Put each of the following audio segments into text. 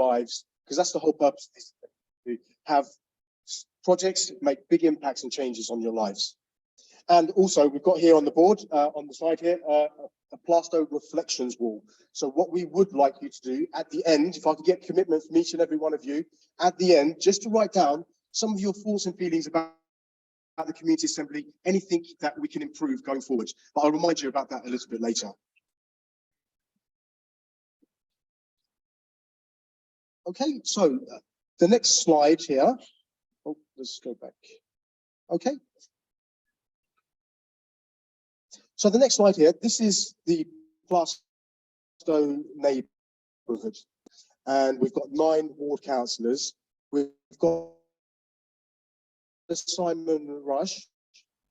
lives, because that's the whole purpose of this, to have projects make big impacts and changes on your lives. And also, we've got here on the board, on the side here, a Plaistow reflections wall. So what we would like you to do at the end, if I could get commitment from each and every one of you, at the end, just to write down some of your thoughts and feelings about the community assembly, anything that we can improve going forward. But I'll remind you about that a little bit later. Okay, so the next slide here. Oh, let's go back. Okay. So the next slide here, this is the Plaistow neighbourhood. And we've got 9 ward councillors. We've got Simon Rush.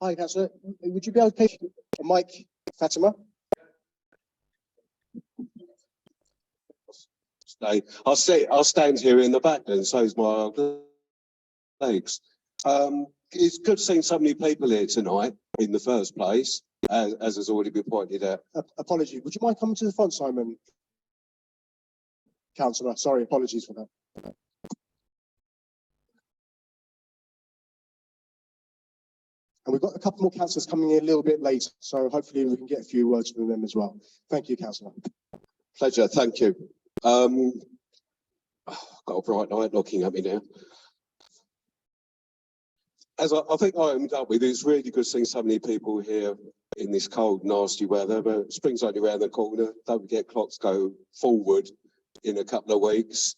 Hi, Councillor. Would you be able to take a mic, Fatima? I'll stand here in the back then, so's my legs. It's good seeing so many people here tonight in the first place, as has already been pointed out. Apologies. Would you mind coming to the front, Simon? Councillor, sorry, apologies for that. And we've got a couple more councillors coming in a little bit later, so hopefully we can get a few words from them as well. Thank you, Councillor. Pleasure, thank you. Got a bright light looking at me now. As I think I opened up with, it's really good seeing so many people here in this cold, nasty weather, but spring's only around the corner. Don't forget clocks go forward in a couple of weeks.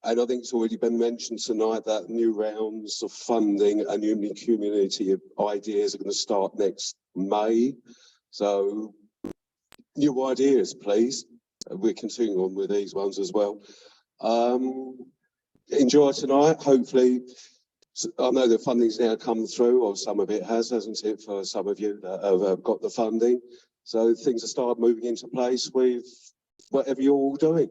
And I think it's already been mentioned tonight that new rounds of funding and new community ideas are going to start next May. So new ideas, please. We're continuing on with these ones as well. Enjoy tonight. Hopefully, I know the funding's now come through, or some of it has, hasn't it, for some of you that have got the funding. So things will start moving into place with whatever you're all doing.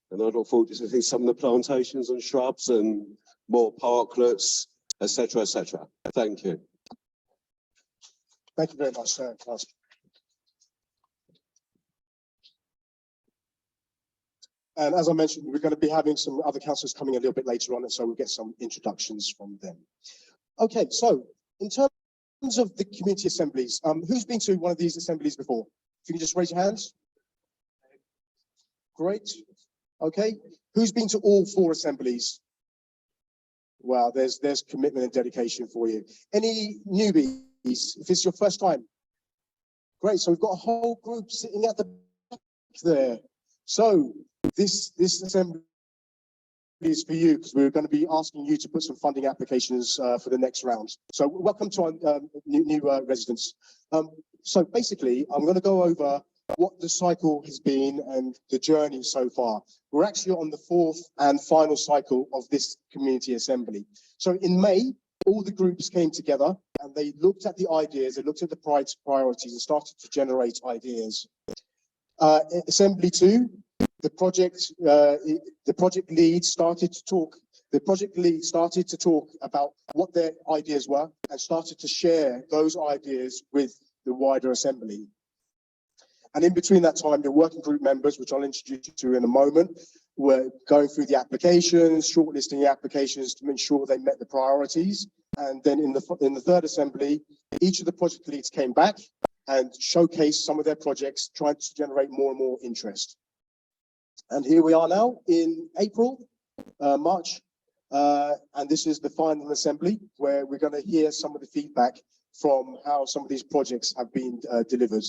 And I look forward to seeing some of the plantations and shrubs and more parklets, etc., etc. Thank you. Thank you very much, sir. And as I mentioned, we're going to be having some other councillors coming a little bit later on, and so we'll get some introductions from them. Okay, so in terms of the community assemblies, who's been to one of these assemblies before? If you can just raise your hands. Great. Okay, who's been to all 4 assemblies? Wow, there's commitment and dedication for you. Any newbies, if it's your first time? Great, so we've got a whole group sitting at the back there. So this assembly is for you, because we're going to be asking you to put some funding applications for the next round. So welcome to our new residents. So basically, I'm going to go over what the cycle has been and the journey so far. We're actually on the 4th and final cycle of this community assembly. So in May, all the groups came together and they looked at the ideas, they looked at the priorities and started to generate ideas. Assembly 2, the project lead started to talk about what their ideas were and started to share those ideas with the wider assembly. And in between that time, the working group members, which I'll introduce you to in a moment, were going through the applications, shortlisting the applications to make sure they met the priorities. And then in the 3rd assembly, each of the project leads came back and showcased some of their projects, trying to generate more and more interest. And here we are now in April, March, and this is the final assembly where we're going to hear some of the feedback from how some of these projects have been delivered.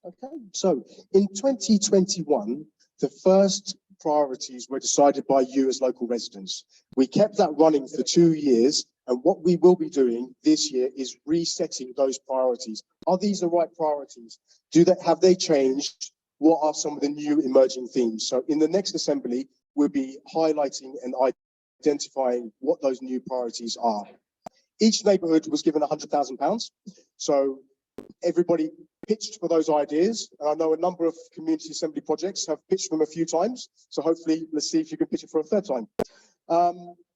Okay, so in 2021, the first priorities were decided by you as local residents. We kept that running for 2 years, and what we will be doing this year is resetting those priorities. Are these the right priorities? Have they changed? What are some of the new emerging themes? So in the next assembly, we'll be highlighting and identifying what those new priorities are. Each neighbourhood was given £100,000. So everybody pitched for those ideas. And I know a number of community assembly projects have pitched them a few times. So hopefully, let's see if you can pitch it for a 3rd time.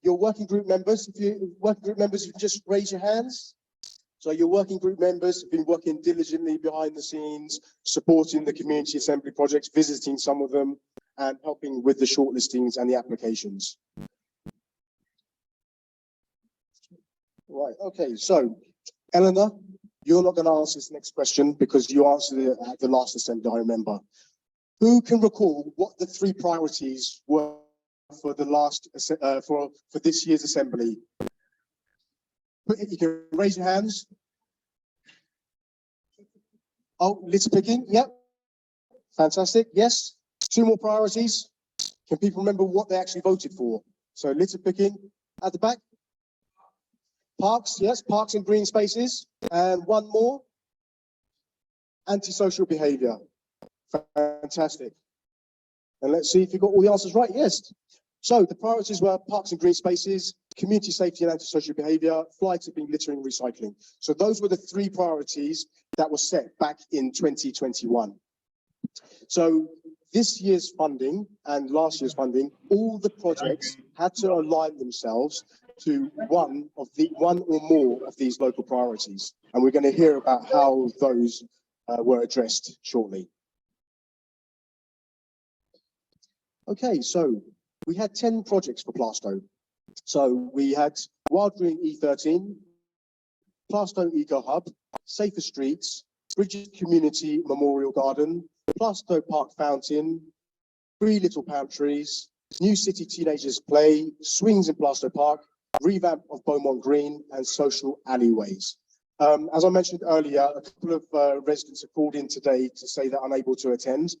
Your working group members, if you can just raise your hands. So your working group members have been working diligently behind the scenes, supporting the community assembly projects, visiting some of them, and helping with the shortlistings and the applications. Right, okay, so Eleanor, you're not going to answer this next question because you answered it at the last assembly, I remember. Who can recall what the 3 priorities were for the last for this year's assembly? You can raise your hands. Oh, litter picking, yep. Fantastic, yes. 2 more priorities. Can people remember what they actually voted for? So litter picking at the back. Parks, yes, parks and green spaces. And 1 more. Antisocial behaviour. Fantastic. And let's see if you got all the answers right. Yes. So the priorities were parks and green spaces, community safety and antisocial behaviour, fly tipping, littering, recycling. So those were the 3 priorities that were set back in 2021. So this year's funding and last year's funding, all the projects had to align themselves to one or more of these local priorities. And we're going to hear about how those were addressed shortly. Okay, so we had 10 projects for Plaistow. So we had Wild Green E13, Plaistow Eco Hub, Safer Streets, Bridges Community Memorial Garden, Plaistow Park Fountain, 3 Little Pantries, New City Teenagers Play, Swings in Plaistow Park, revamp of Beaumont Green, and social alleyways. As I mentioned earlier, a couple of residents have called in today to say they're unable to attend,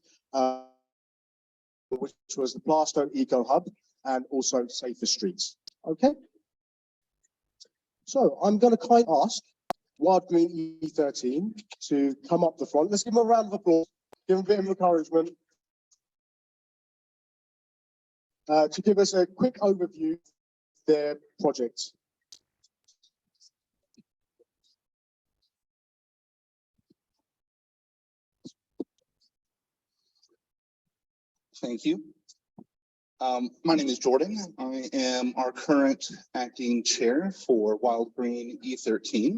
which was the Plaistow Eco Hub and also Safer Streets. Okay. So I'm going to ask Wild Green E13 to come up the front. Let's give them a round of applause. Give them a bit of encouragement. To give us a quick overview of their project. Thank you. My name is Jordan. I am our current acting chair for Wild Green E13.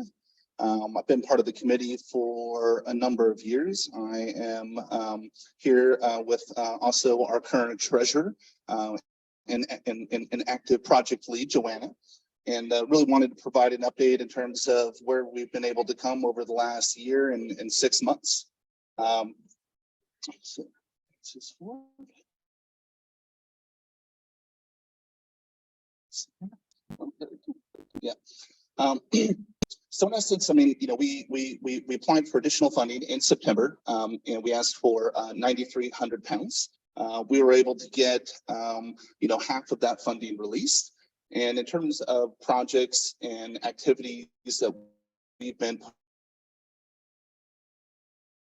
I've been part of the committee for a number of years. I am here with also our current treasurer and active project lead, Joanna, and really wanted to provide an update in terms of where we've been able to come over the last year and 6 months. Yeah. So in essence, I mean, you know, we applied for additional funding in September, and we asked for £9,300. We were able to get, you know, half of that funding released. And in terms of projects and activities that we've been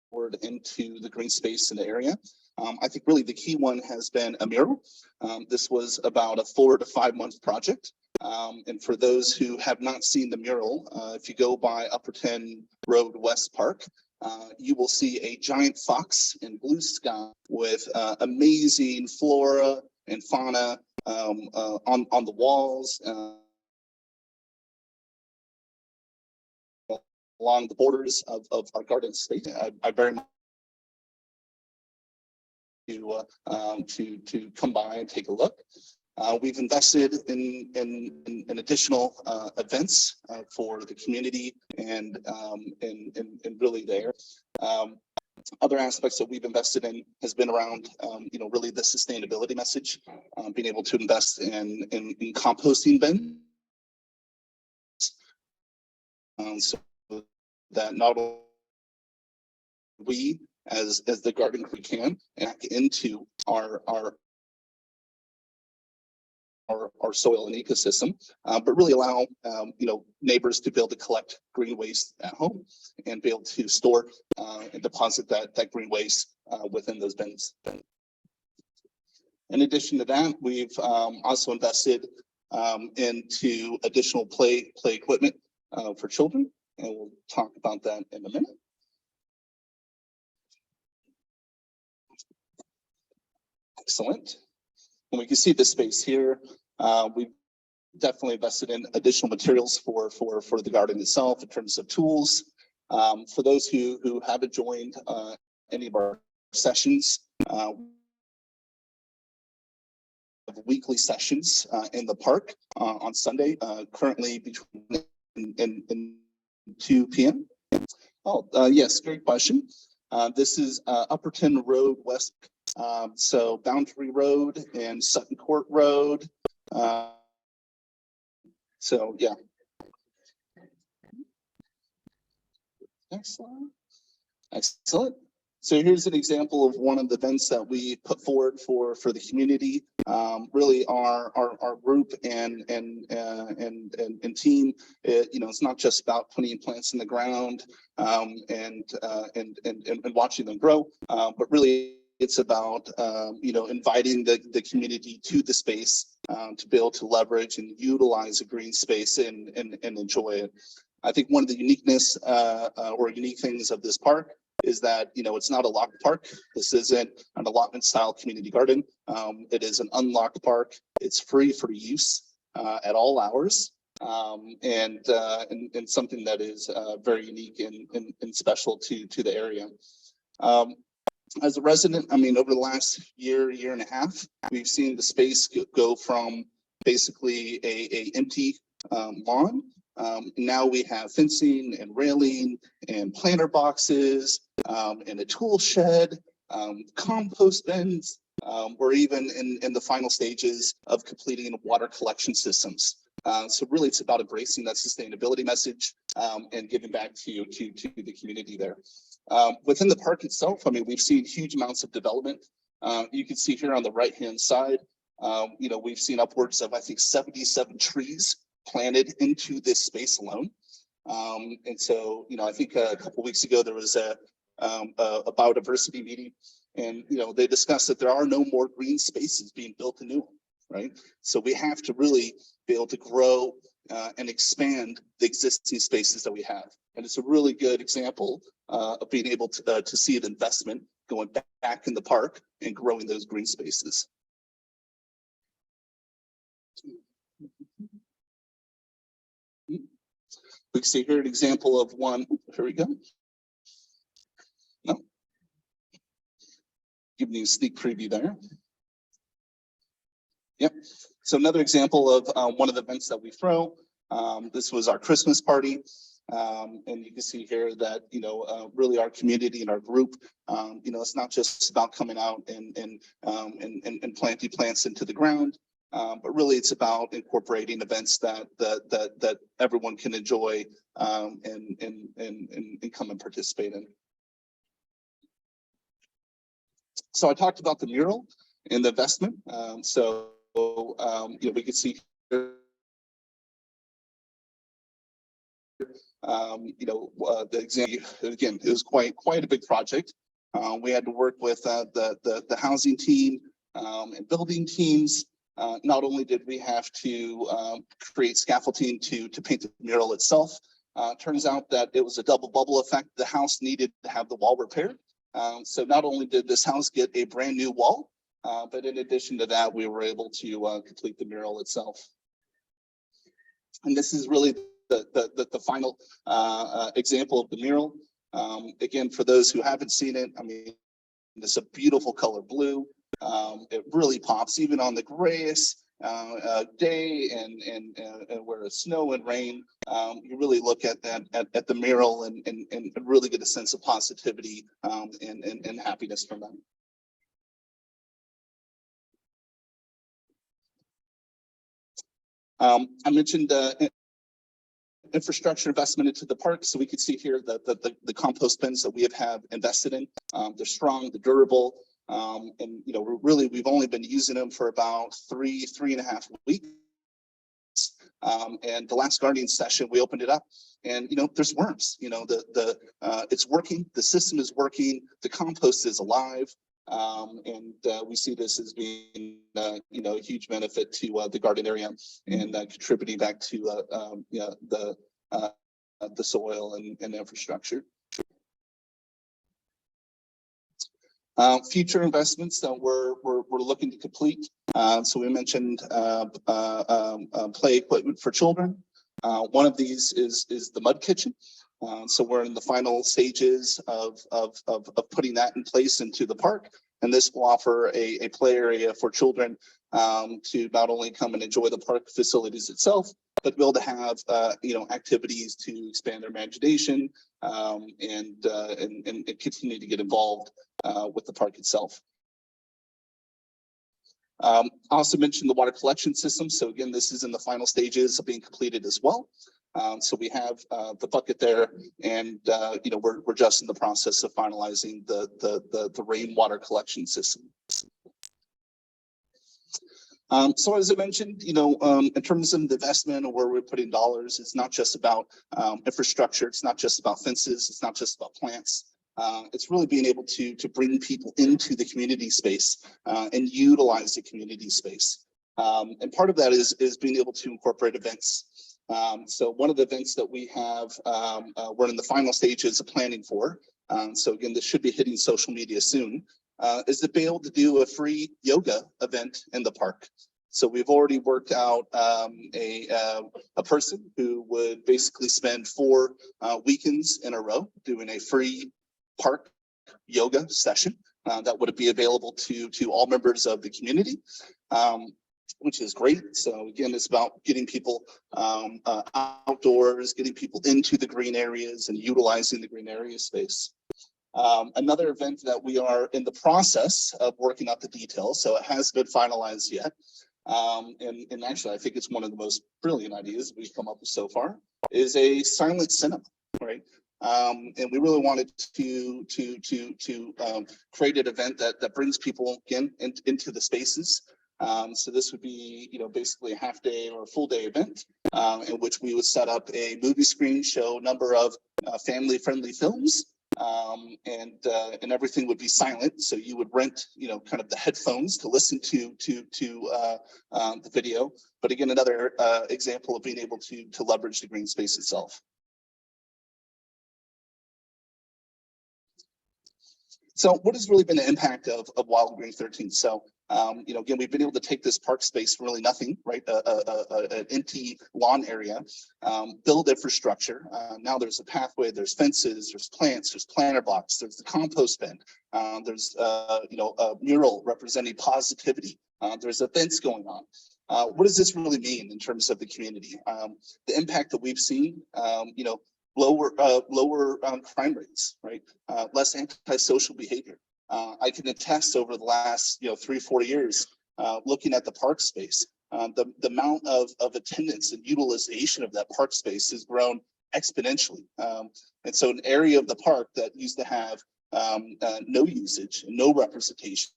forward into the green space in the area, I think really the key one has been a mural. This was about a 4 to 5 month project. And for those who have not seen the mural, if you go by Upper 10 Road West Park, you will see a giant fox in blue sky with amazing flora and fauna on the walls, along the borders of our garden space. I very much to come by and take a look. We've invested in additional events for the community and really there. Other aspects that we've invested in has been around, you know, really the sustainability message, being able to invest in composting bins, so that not only we as the garden crew can back into our soil and ecosystem, but really allow you know, neighbors to be able to collect green waste at home and be able to store and deposit that green waste within those bins. In addition to that, we've also invested into additional play equipment for children, and we'll talk about that in a minute. Excellent. And we can see the space here. We've definitely invested in additional materials for the garden itself in terms of tools. For those who haven't joined any of our sessions, weekly sessions in the park on Sunday, currently between and 2 p.m. Oh, yes, great question. This is Upperton Road West, so Boundary Road and Sutton Court Road. So yeah. Excellent. Excellent. So here's an example of one of the events that we put forward for the community. Really, our group and team. It's not just about putting plants in the ground and watching them grow, but really it's about inviting the community to the space to be able to leverage and utilize a green space and enjoy it. I think one of the uniqueness or unique things of this park is that, it's not a locked park. This isn't an allotment style community garden. It is an unlocked park. It's free for use at all hours, and something that is very unique and special to the area. As a resident, over the last year and a half, we've seen the space go from basically a empty lawn. Now we have fencing and railing and planter boxes and a tool shed, compost bins. We're even in the final stages of completing water collection systems. So really, it's about embracing that sustainability message and giving back to the community there. Within the park itself, we've seen huge amounts of development. You can see here on the right-hand side, we've seen upwards of, I think, 77 trees planted into this space alone. And so, I think a couple of weeks ago, there was a biodiversity meeting, and, they discussed that there are no more green spaces being built anew, right? So we have to really be able to grow and expand the existing spaces that we have. And it's a really good example of being able to see an investment going back in the park and growing those green spaces. We can see here an example of one. Here we go. No. Giving you a sneak preview there. Yep. So another example of one of the events that we throw. This was our Christmas party. And you can see here that, really our community and our group, it's not just about coming out and planting plants into the ground. But really, it's about incorporating events that everyone can enjoy and come and participate in. So I talked about the mural and the investment. We can see here, the example again. It was quite a big project. We had to work with the housing team and building teams. Not only did we have to create scaffolding to paint the mural itself, turns out that it was a double bubble effect. The house needed to have the wall repaired. So not only did this house get a brand new wall, but in addition to that, we were able to complete the mural itself. And this is really the final example of the mural. Again, for those who haven't seen it, it's a beautiful color blue. It really pops even on the grayest day and where it's snow and rain. You really look at the mural and really get a sense of positivity and happiness from them. I mentioned infrastructure investment into the park, so we can see here that the compost bins that we have invested in, they're strong, they're durable. And really, we've only been using them for about three and a half weeks. And the last gardening session, we opened it up, and there's worms. It's working. The system is working. The compost is alive, and we see this as being a huge benefit to the garden area and contributing back to the soil and infrastructure. Future investments that we're looking to complete. So we mentioned play equipment for children. One of these is the mud kitchen. So we're in the final stages of putting that in place into the park. And this will offer a play area for children to not only come and enjoy the park facilities itself, but be able to have activities to expand their imagination and continue to get involved with the park itself. I also mentioned the water collection system. So again, this is in the final stages of being completed as well. So we have the bucket there, and we're just in the process of finalizing the rainwater collection system. So as I mentioned, in terms of the investment or where we're putting dollars, it's not just about infrastructure. It's not just about fences. It's not just about plants. It's really being able to bring people into the community space and utilize the community space. And part of that is being able to incorporate events. So one of the events that we have, we're in the final stages of planning for. So again, this should be hitting social media soon, is to be able to do a free yoga event in the park. So we've already worked out a person who would basically spend 4 weekends in a row doing a free park yoga session that would be available to all members of the community, which is great. So again, it's about getting people outdoors, getting people into the green areas and utilizing the green area space. Another event that we are in the process of working out the details, so it hasn't been finalized yet. And actually, I think it's one of the most brilliant ideas we've come up with so far, is a silent cinema, right? And we really wanted to create an event that brings people again into the spaces. So this would be, basically a half day or a full day event in which we would set up a movie screen, show a number of family-friendly films, and everything would be silent. So you would rent, kind of the headphones to listen to the video. But again, another example of being able to leverage the green space itself. So what has really been the impact of Wild Green 13? So, again, we've been able to take this park space from really nothing, right? An empty lawn area, build infrastructure. Now there's a pathway, there's fences, there's plants, there's planter box, there's the compost bin. There's, a mural representing positivity. There's events going on. What does this really mean in terms of the community? The impact that we've seen, lower crime rates, right? Less antisocial behavior. I can attest over the last 3-4 years, looking at the park space, the amount of attendance and utilization of that park space has grown exponentially. And so an area of the park that used to have no usage and no representation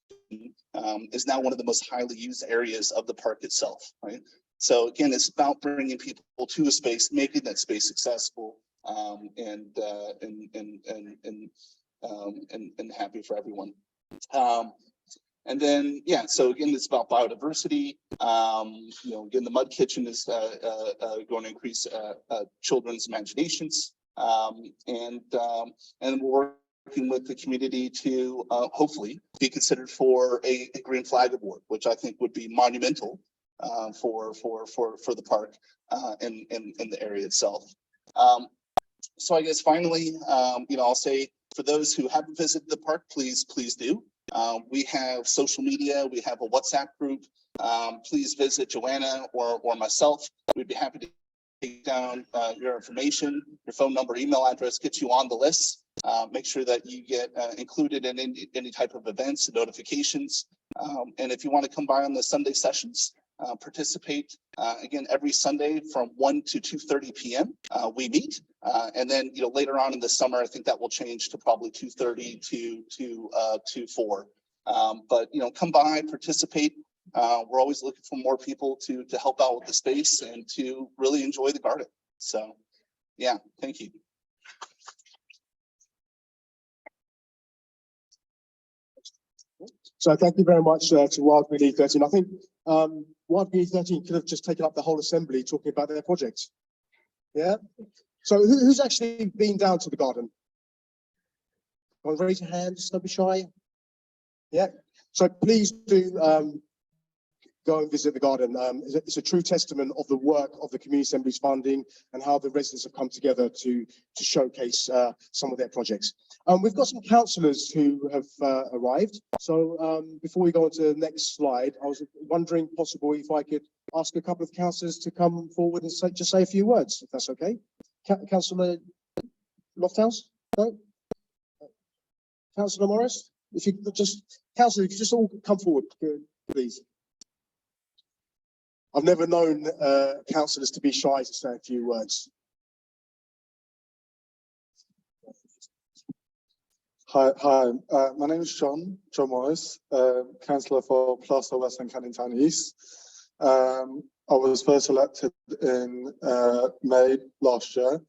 is now one of the most highly used areas of the park itself, right? So again, it's about bringing people to a space, making that space accessible, and happy for everyone. And then, so again, it's about biodiversity. Again, the mud kitchen is going to increase children's imaginations, and we're working with the community to hopefully be considered for a Green Flag Award, which I think would be monumental for the park and the area itself. So I guess finally, I'll say for those who haven't visited the park, please do. We have social media. We have a WhatsApp group. Please visit Joanna or myself. We'd be happy to take down your information, your phone number, email address, get you on the list. Make sure that you get included in any type of events and notifications. And if you want to come by on the Sunday sessions, participate again every Sunday from 1 to 2:30 p.m. We meet, and then later on in the summer, I think that will change to probably 2:30 to 4. But come by, participate. We're always looking for more people to help out with the space and to really enjoy the garden. So, thank you. So thank you very much to Wild Green E13. I think Wild Green E13 could have just taken up the whole assembly talking about their project. Yeah. So who's actually been down to the garden? Want to raise your hands? Don't be shy. Yeah. So please do go and visit the garden. It's a true testament of the work of the Community Assembly's funding and how the residents have come together to showcase some of their projects. We've got some councillors who have arrived. So before we go on to the next slide, I was wondering possibly if I could ask a couple of councillors to come forward and just say a few words, if that's okay. Councillor Lofthouse? No? Councillor Morris? If you could just, councillors, if you just all come forward, please. I've never known councillors to be shy to say a few words. Hi, my name is John Morris, councillor for Plaistow West and Canning Town East. I was first elected in May last year.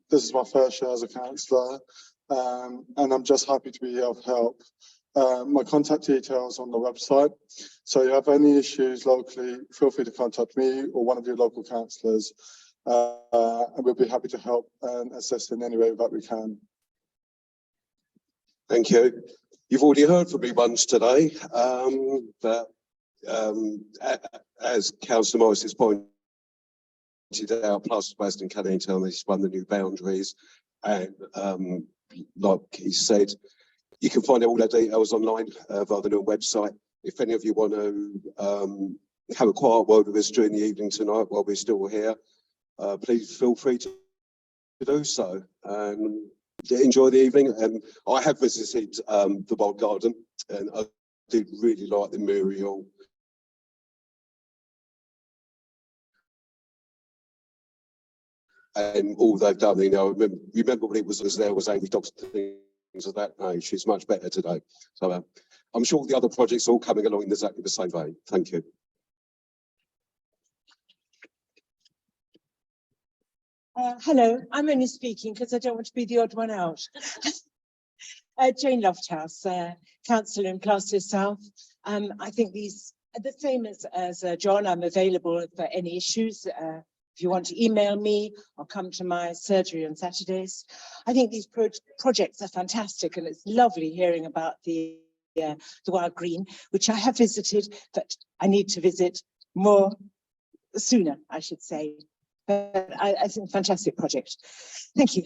This is my first year as a councillor, and I'm just happy to be here to help. My contact details on the website. So if you have any issues locally, feel free to contact me or one of your local councillors, and we'll be happy to help and assist in any way that we can. Thank you. You've already heard from me once today, but as Councillor Morris has pointed out, Plaistow West and Canning Town has won the new boundaries, and like he said, you can find out all our details online via the new website. If any of you want to have a quiet word with us during the evening tonight while we're still here, please feel free to do so. And enjoy the evening. And I have visited the Wild Garden, and I did really like the mural. And all they've done, you know, remember when it was there was angry dogs and things of that nature. It's much better today. So I'm sure the other projects are all coming along in exactly the same vein. Thank you. Hello, I'm only speaking because I don't want to be the odd one out. Jane Lofthouse, councillor in Plaistow South. I think these are the same as John. I'm available for any issues. If you want to email me or come to my surgery on Saturdays. I think these projects are fantastic, and it's lovely hearing about the Wild Green, which I have visited, but I need to visit more sooner, I should say. But I think fantastic project. Thank you.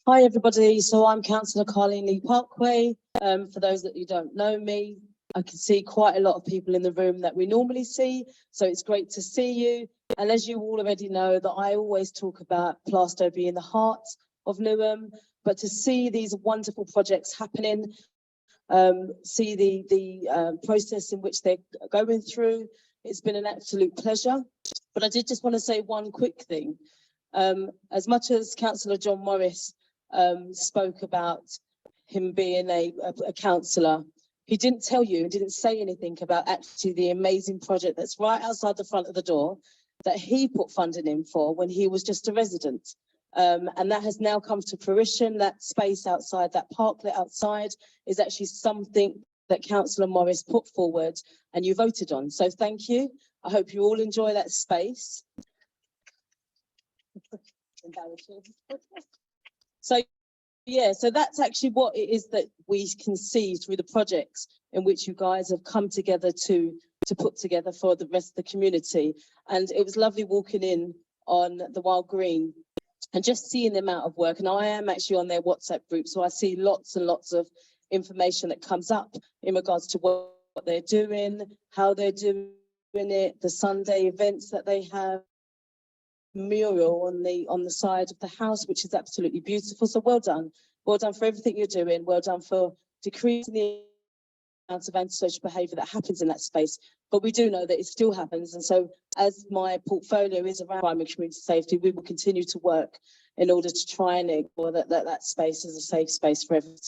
Hi everybody, so I'm Councillor Carleen Lee Parkway. For those that you don't know me, I can see quite a lot of people in the room that we normally see, so it's great to see you. And as you all already know, that I always talk about Plaistow being the heart of Newham, but to see these wonderful projects happening, see the process in which they're going through, it's been an absolute pleasure. But I did just want to say one quick thing. As much as Councillor John Morris spoke about him being a councillor, he didn't tell you, didn't say anything about actually the amazing project that's right outside the front of the door that he put funding in for when he was just a resident. And that has now come to fruition. That space outside, that parklet outside, is actually something that Councillor Morris put forward and you voted on. So thank you. I hope you all enjoy that space. So yeah, so that's actually what it is that we can see through the projects in which you guys have come together to put together for the rest of the community. And it was lovely walking in on the Wild Green and just seeing the amount of work. And I am actually on their WhatsApp group, so I see lots and lots of information that comes up in regards to what they're doing, how they're doing it, the Sunday events that they have, mural on the side of the house, which is absolutely beautiful. So well done for everything you're doing. Well done for decreasing the amount of antisocial behaviour that happens in that space. But we do know that it still happens, and so as my portfolio is around crime and community safety, we will continue to work in order to try and ensure that space is a safe space for everyone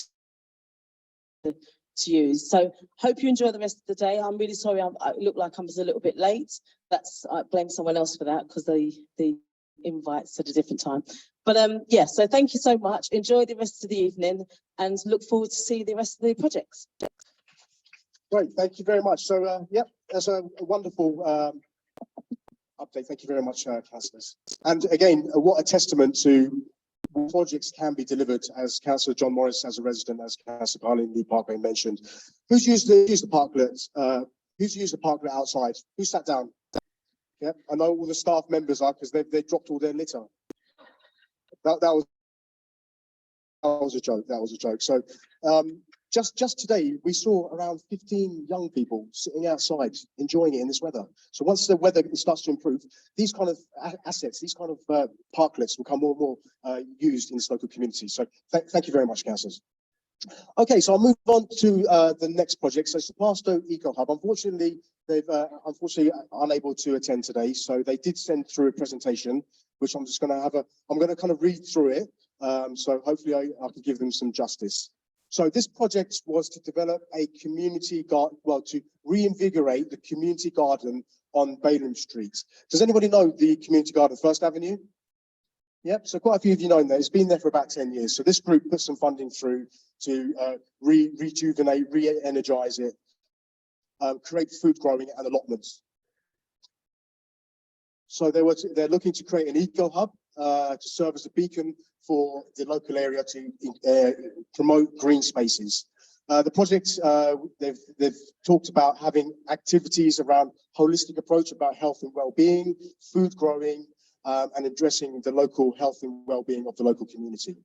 to use. So hope you enjoy the rest of the day. I'm really sorry I look like I was a little bit late. I blame someone else for that because the invites at a different time. But yeah, so thank you so much. Enjoy the rest of the evening and look forward to see the rest of the projects. Great, thank you very much. So yep, that's a wonderful update. Thank you very much, councillors. And again, what a testament to projects can be delivered, as Councillor John Morris, as a resident, as Councillor Carlin Lee Parkway mentioned. Who's used the parklet? Who's used the parklet outside? Who sat down? Yeah, I know all the staff members are, because they dropped all their litter. That was a joke. That was a joke. So just today, we saw around 15 young people sitting outside enjoying it in this weather. So once the weather starts to improve, these kind of assets, these kind of parklets will become more and more used in this local community. So thank you very much, councillors. Okay, so I'll move on to the next project. So it's the Plaistow Eco Hub. Unfortunately, they've unfortunately unable to attend today. So they did send through a presentation, which I'm just going to I'm going to kind of read through it. So hopefully I can give them some justice. So this project was to develop a community garden, well, to reinvigorate the community garden on Balaam Street. Does anybody know the community garden, First Avenue? Yep, so quite a few of you know that. It's been there for about 10 years. So this group put some funding through to rejuvenate, re-energize it, create food growing and allotments. So they're looking to create an eco hub to serve as a beacon for the local area to promote green spaces. The project, they've talked about having activities around holistic approach about health and well-being, food growing, and addressing the local health and well-being of the local community.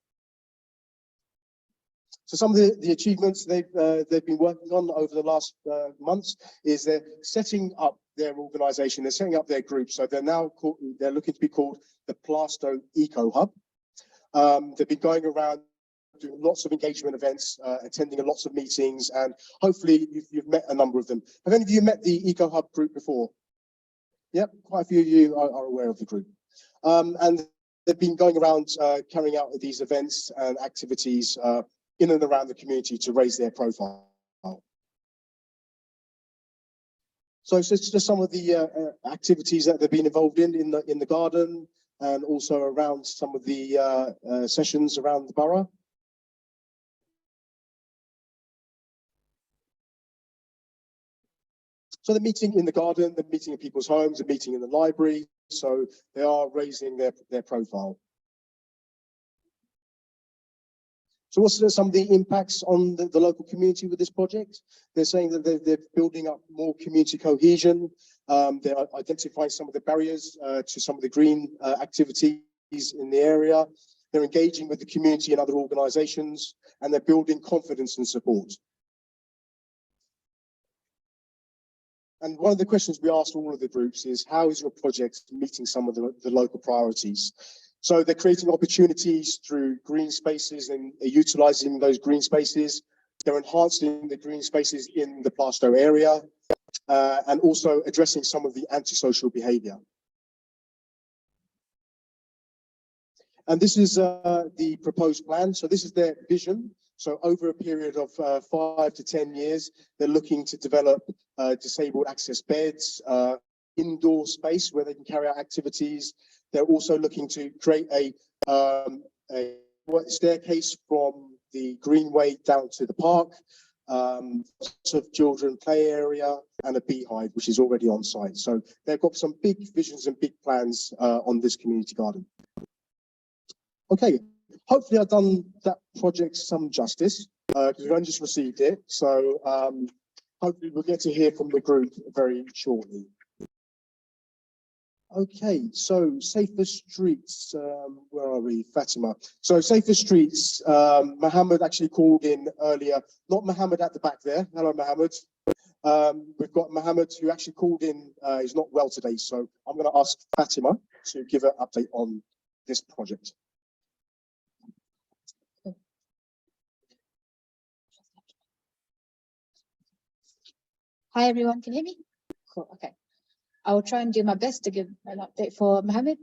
So some of the achievements they've been working on over the last months is they're setting up their organisation, they're setting up their group. So they're looking to be called the Plaistow Eco Hub. They've been going around doing lots of engagement events, attending lots of meetings, and hopefully you've met a number of them. Have any of you met the Eco Hub group before? Yep, quite a few of you are aware of the group. And they've been going around carrying out these events and activities in and around the community to raise their profile. So it's just some of the activities that they've been involved in the garden, and also around some of the sessions around the borough. So they're meeting in the garden, they're meeting in people's homes, they're meeting in the library. So they are raising their profile. So what's some of the impacts on the local community with this project? They're saying that they're building up more community cohesion. They're identifying some of the barriers to some of the green activities in the area. They're engaging with the community and other organisations, and they're building confidence and support. And one of the questions we asked all of the groups is, how is your project meeting some of the local priorities? So they're creating opportunities through green spaces and utilising those green spaces. They're enhancing the green spaces in the Plaistow area, and also addressing some of the antisocial behaviour. And this is the proposed plan. So this is their vision. So over a period of 5 to 10 years, they're looking to develop disabled access beds, indoor space where they can carry out activities. They're also looking to create a staircase from the greenway down to the park, lots of children play area, and a beehive, which is already on site. So they've got some big visions and big plans on this community garden. Okay, hopefully I've done that project some justice, because we've only just received it. So hopefully we'll get to hear from the group very shortly. Okay, so Safer Streets, where are we? Fatima. So Safer Streets, Mohammed actually called in earlier, not Mohammed at the back there. Hello, Mohammed. We've got Mohammed who actually called in, he's not well today. So I'm going to ask Fatima to give an update on this project. Hi everyone, can you hear me? Cool, okay. I will try and do my best to give an update for Mohammed.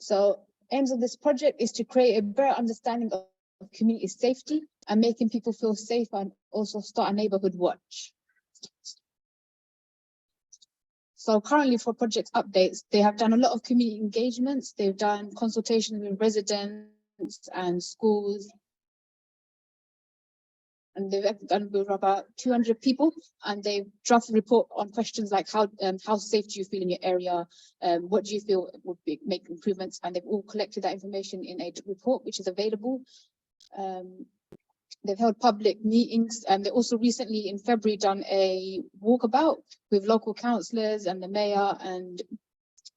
So aims of this project is to create a better understanding of community safety and making people feel safe, and also start a neighborhood watch. So currently for project updates, they have done a lot of community engagements. They've done consultations with residents and schools and they've done with about 200 people, and they've drafted a report on questions like how safe do you feel in your area, what do you feel would make improvements, and they've all collected that information in a report which is available. They've held public meetings, and they also recently in February done a walkabout with local councillors and the mayor and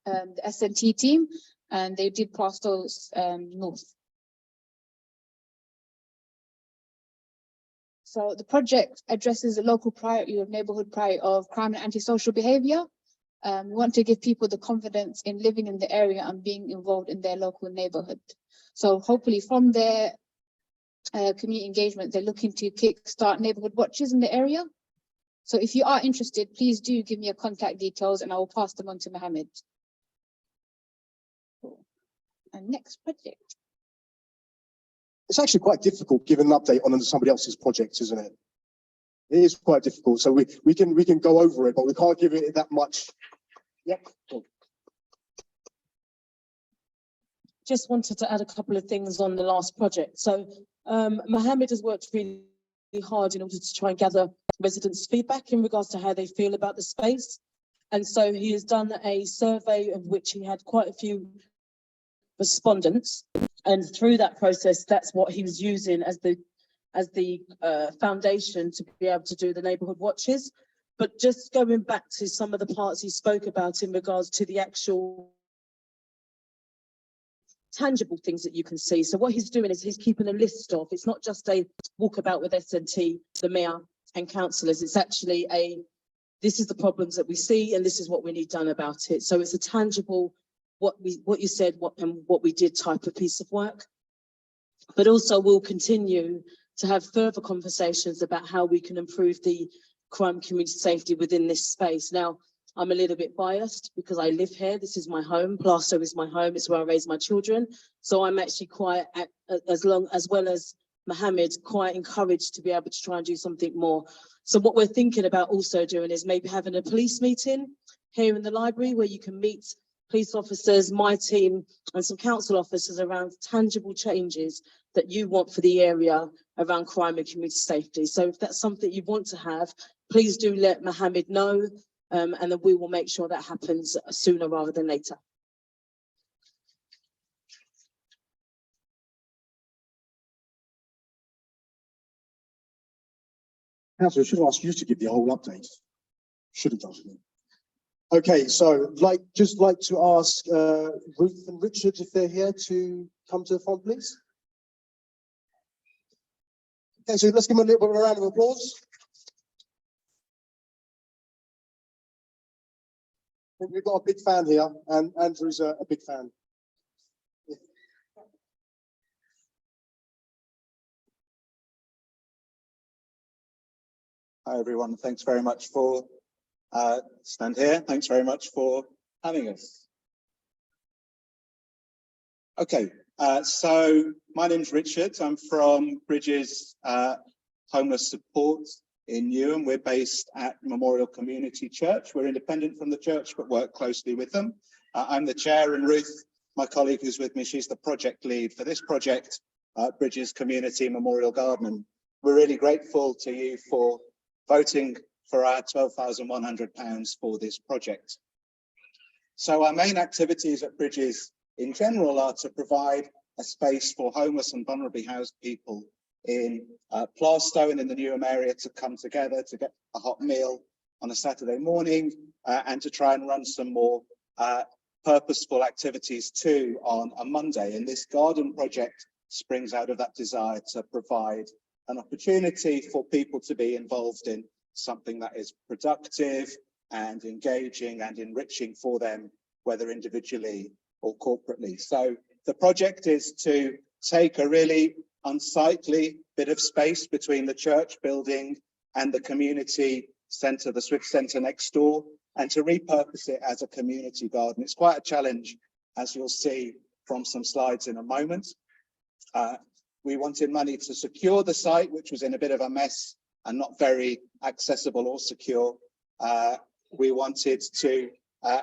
the S&T team, and they did Plaistow North. So the project addresses the local priority of neighbourhood priority of crime and antisocial behaviour. We want to give people the confidence in living in the area and being involved in their local neighbourhood. So hopefully from their community engagement, they're looking to kickstart neighbourhood watches in the area. So if you are interested, please do give me your contact details and I will pass them on to Mohammed. And next project. It's actually quite difficult giving an update on somebody else's project, isn't it? It is quite difficult. So we can go over it, but we can't give it that much. Yep. Cool. Just wanted to add a couple of things on the last project. So Mohammed has worked really hard in order to try and gather residents' feedback in regards to how they feel about the space. And so he has done a survey of which he had quite a few respondents. And through that process, that's what he was using as the foundation to be able to do the neighbourhood watches. But just going back to some of the parts he spoke about in regards to the actual tangible things that you can see. So what he's doing is he's keeping a list of, it's not just a walkabout with S&T, the mayor and councillors, it's actually this is the problems that we see and this is what we need done about it. So it's a tangible, what you said, what we did type of piece of work. But also we'll continue to have further conversations about how we can improve the crime community safety within this space. Now, I'm a little bit biased because I live here. This is my home. Plaistow is my home. It's where I raise my children. So I'm actually quite, as well as Mohammed, quite encouraged to be able to try and do something more. So what we're thinking about also doing is maybe having a police meeting here in the library where you can meet police officers, my team, and some council officers around tangible changes that you want for the area around crime and community safety. So if that's something you want to have, please do let Mohammed know. And then we will make sure that happens sooner rather than later. Councillor, I should have asked you to give the whole update. Should have done it. Okay, so just like to ask Ruth and Richard if they're here to come to the front, please. Okay, so let's give them a little bit of a round of applause. We've got a big fan here, and Andrew's a big fan. Hi everyone, thanks very much for stand here. Thanks very much for having us. Okay, so my name's Richard. I'm from Bridges Homeless Support in Newham. We're based at Memorial Community Church. We're independent from the church, but work closely with them. I'm the chair, and Ruth, my colleague who's with me, she's the project lead for this project, Bridges Community Memorial Garden. We're really grateful to you for voting for our £12,100 for this project. So our main activities at Bridges in general are to provide a space for homeless and vulnerably housed people in Plaistow and in the Newham area to come together to get a hot meal on a Saturday morning and to try and run some more purposeful activities too on a Monday. And this garden project springs out of that desire to provide an opportunity for people to be involved in something that is productive and engaging and enriching for them, whether individually or corporately. So the project is to take a really unsightly bit of space between the church building and the community centre, the Swift Centre next door, and to repurpose it as a community garden. It's quite a challenge, as you'll see from some slides in a moment. We wanted money to secure the site, which was in a bit of a mess and not very accessible or secure. We wanted to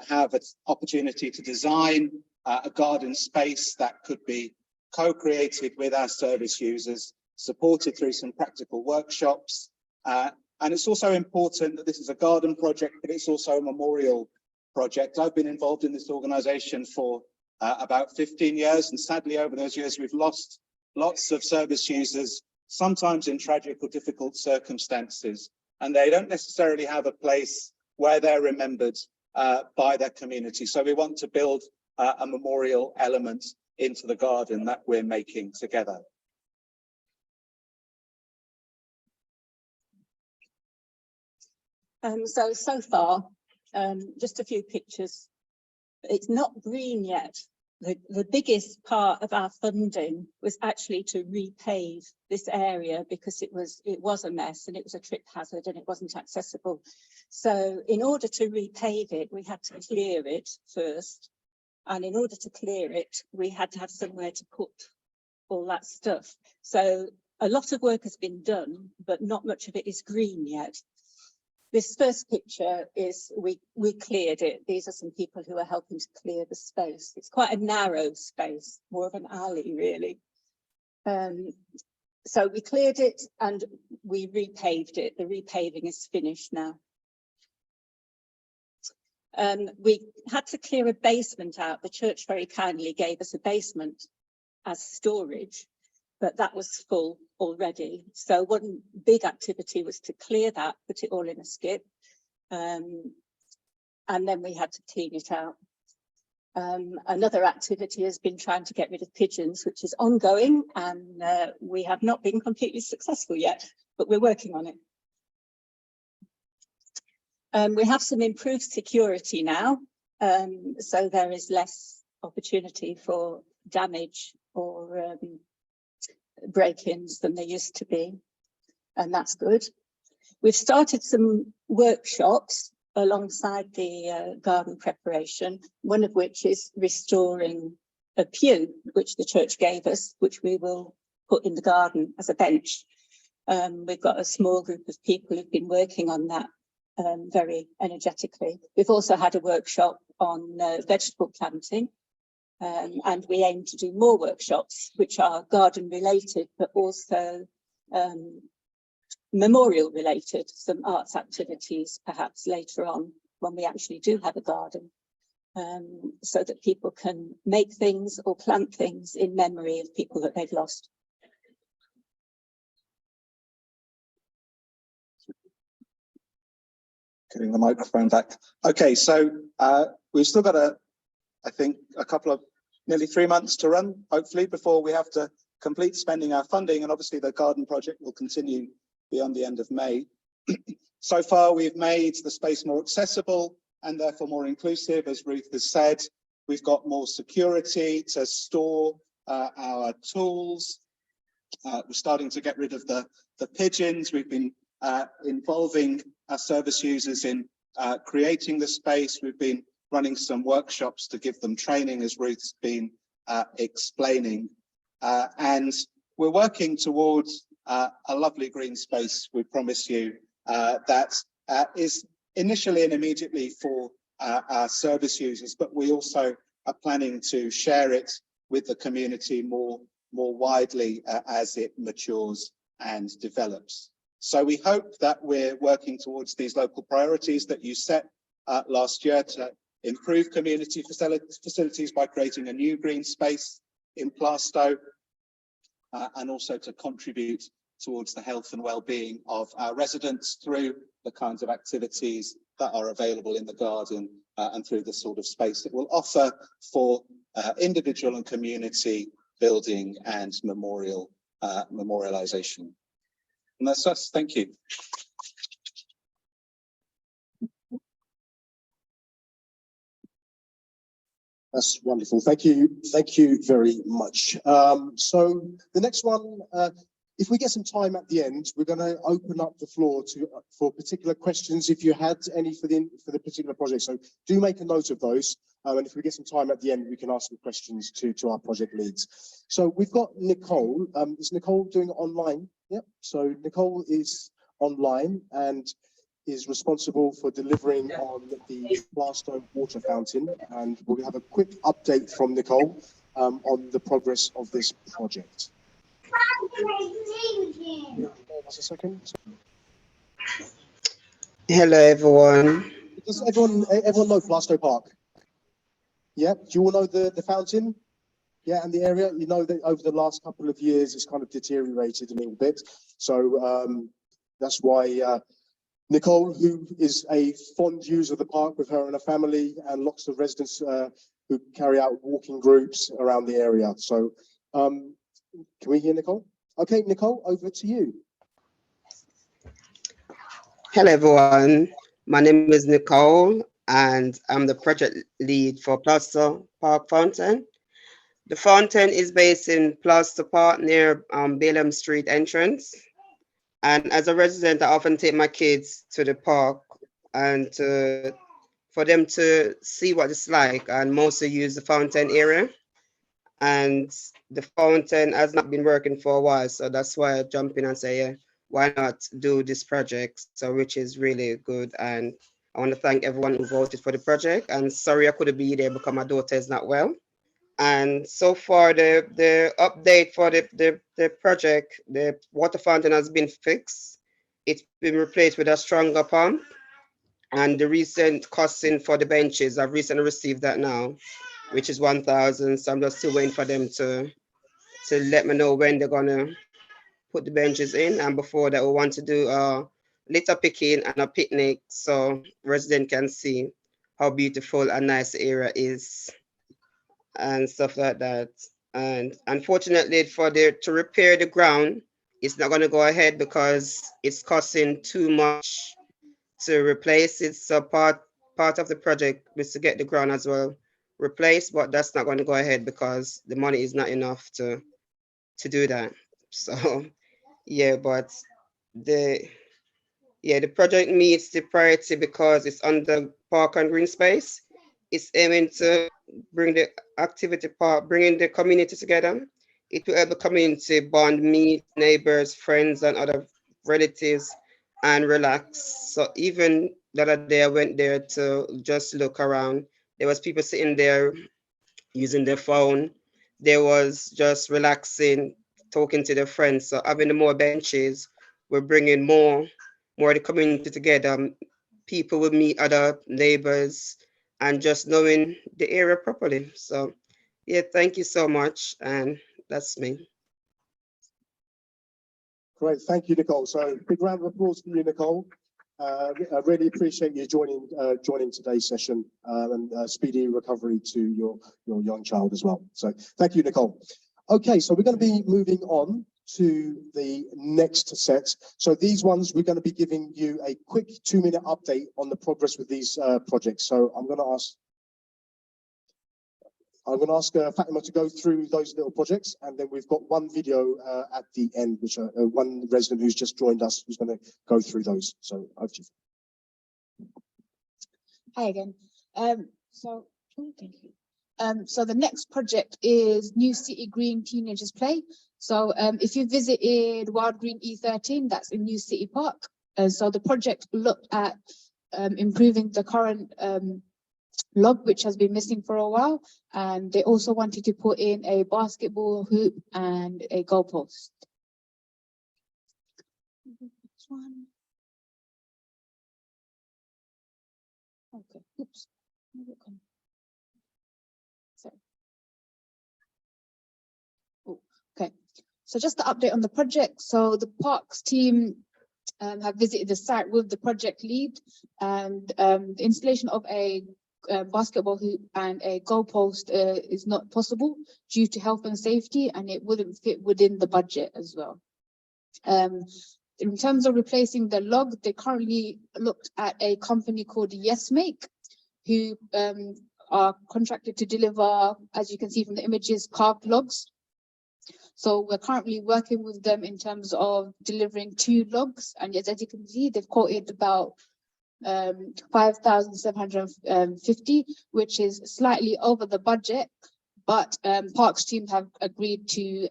have an opportunity to design a garden space that could be co-created with our service users supported through some practical workshops. And it's also important that this is a garden project, but it's also a memorial project. I've been involved in this organisation for about 15 years, and sadly over those years we've lost lots of service users, sometimes in tragic or difficult circumstances, and they don't necessarily have a place where they're remembered by their community. So we want to build a memorial element into the garden that we're making together. So far, just a few pictures. It's not green yet. The biggest part of our funding was actually to repave this area because it was a mess and it was a trip hazard and it wasn't accessible. So in order to repave it, we had to clear it first. And in order to clear it, we had to have somewhere to put all that stuff. So a lot of work has been done, but not much of it is green yet. This first picture is we cleared it. These are some people who are helping to clear the space. It's quite a narrow space, more of an alley really. So we cleared it and we repaved it. The repaving is finished now. We had to clear a basement out. The church very kindly gave us a basement as storage, but that was full already. So one big activity was to clear that, put it all in a skip, and then we had to clean it out. Another activity has been trying to get rid of pigeons, which is ongoing, and we have not been completely successful yet, but we're working on it. We have some improved security now, so there is less opportunity for damage or break-ins than there used to be, and that's good. We've started some workshops alongside the garden preparation, one of which is restoring a pew which the church gave us, which we will put in the garden as a bench. We've got a small group of people who've been working on that very energetically. We've also had a workshop on vegetable planting. And we aim to do more workshops which are garden related, but also memorial related, some arts activities perhaps later on when we actually do have a garden, so that people can make things or plant things in memory of people that they've lost. Getting the microphone back. Okay, so we've still got I think a couple of nearly 3 months to run, hopefully, before we have to complete spending our funding. And obviously the garden project will continue beyond the end of May. So far, we've made the space more accessible and therefore more inclusive, as Ruth has said. We've got more security to store our tools. We're starting to get rid of the pigeons. We've been involving our service users in creating the space. We've been running some workshops to give them training, as Ruth's been explaining. And we're working towards a lovely green space, we promise you, that is initially and immediately for our service users, but we also are planning to share it with the community more widely as it matures and develops. So we hope that we're working towards these local priorities that you set last year to improve community facilities by creating a new green space in Plaistow, and also to contribute towards the health and well-being of our residents through the kinds of activities that are available in the garden and through the sort of space it will offer for individual and community building and memorialization. And that's us. Thank you. That's wonderful. Thank you. Thank you very much. So the next one, if we get some time at the end, we're going to open up the floor for particular questions. If you had any for the particular project, so do make a note of those. And if we get some time at the end, we can ask some questions to our project leads. So we've got Nicole. Is Nicole doing it online? Yep. So Nicole is online and is responsible for delivering on the Plaistow water fountain, and we'll have a quick update from Nicole on the progress of this project. Just a second. Hello, everyone. Does everyone know Plaistow Park? Yeah. Do you all know the fountain? Yeah, and the area. You know that over the last couple of years, it's kind of deteriorated a little bit. So that's why Nicole, who is a fond user of the park with her and her family, and lots of residents who carry out walking groups around the area. So can we hear Nicole? Okay, Nicole, over to you. Hello, everyone. My name is Nicole, and I'm the project lead for Plaistow Park Fountain. The fountain is based in Plaistow Park near Balaam Street entrance. And as a resident, I often take my kids to the park and for them to see what it's like, and mostly use the fountain area. And the fountain has not been working for a while, so that's why I jump in and say, yeah, why not do this project? So which is really good, and I want to thank everyone who voted for the project. And sorry I couldn't be there because my daughter is not well. And so far, the update for the project, the water fountain has been fixed. It's been replaced with a stronger pump. And the recent costing for the benches, I've recently received that now, which is 1,000. So I'm just still waiting for them to let me know when they're gonna put the benches in. And before that, we want to do a litter picking and a picnic so residents can see how beautiful and nice the area is and stuff like that. And unfortunately, to repair the ground, it's not going to go ahead because it's costing too much to replace it. So part of the project was to get the ground as well replaced, but that's not going to go ahead because the money is not enough to do that. So yeah, but the the project meets the priority because it's under park and green space. It's aiming to bring the activity part, bringing the community together. It will help the community bond, meet neighbors, friends, and other relatives, and relax. So even the other day, I went there to just look around. There was people sitting there using their phone. There was just relaxing, talking to their friends. So having the more benches, we're bringing more of the community together. People will meet other neighbors and just knowing the area properly. So yeah, thank you so much. And that's me. Great, thank you, Nicole. So big round of applause for you, Nicole. I really appreciate you joining today's session, and speedy recovery to your young child as well. So thank you, Nicole. Okay, so we're going to be moving on to the next set. So these ones, we're going to be giving you a quick 2-minute update on the progress with these projects. So I'm going to ask Fatima to go through those little projects, and then we've got one video at the end, which one resident who's just joined us who's going to go through those. So over to you. Hi again. Thank you. So the next project is New City Green Teenagers Play. So if you visited Wild Green E13, that's in New City Park. So the project looked at improving the current log, which has been missing for a while, and they also wanted to put in a basketball hoop and a goalpost. Next one. Okay, oops. Sorry. Oh, okay, so just the update on the project. So the parks team have visited the site with the project lead, and the installation of a basketball hoop and a goalpost is not possible due to health and safety, and it wouldn't fit within the budget as well. In terms of replacing the log, they currently looked at a company called YesMake, who are contracted to deliver, as you can see from the images, carved logs. So we're currently working with them in terms of delivering 2 logs, and as you can see, they've quoted about 5,750, which is slightly over the budget, but Parks team have agreed to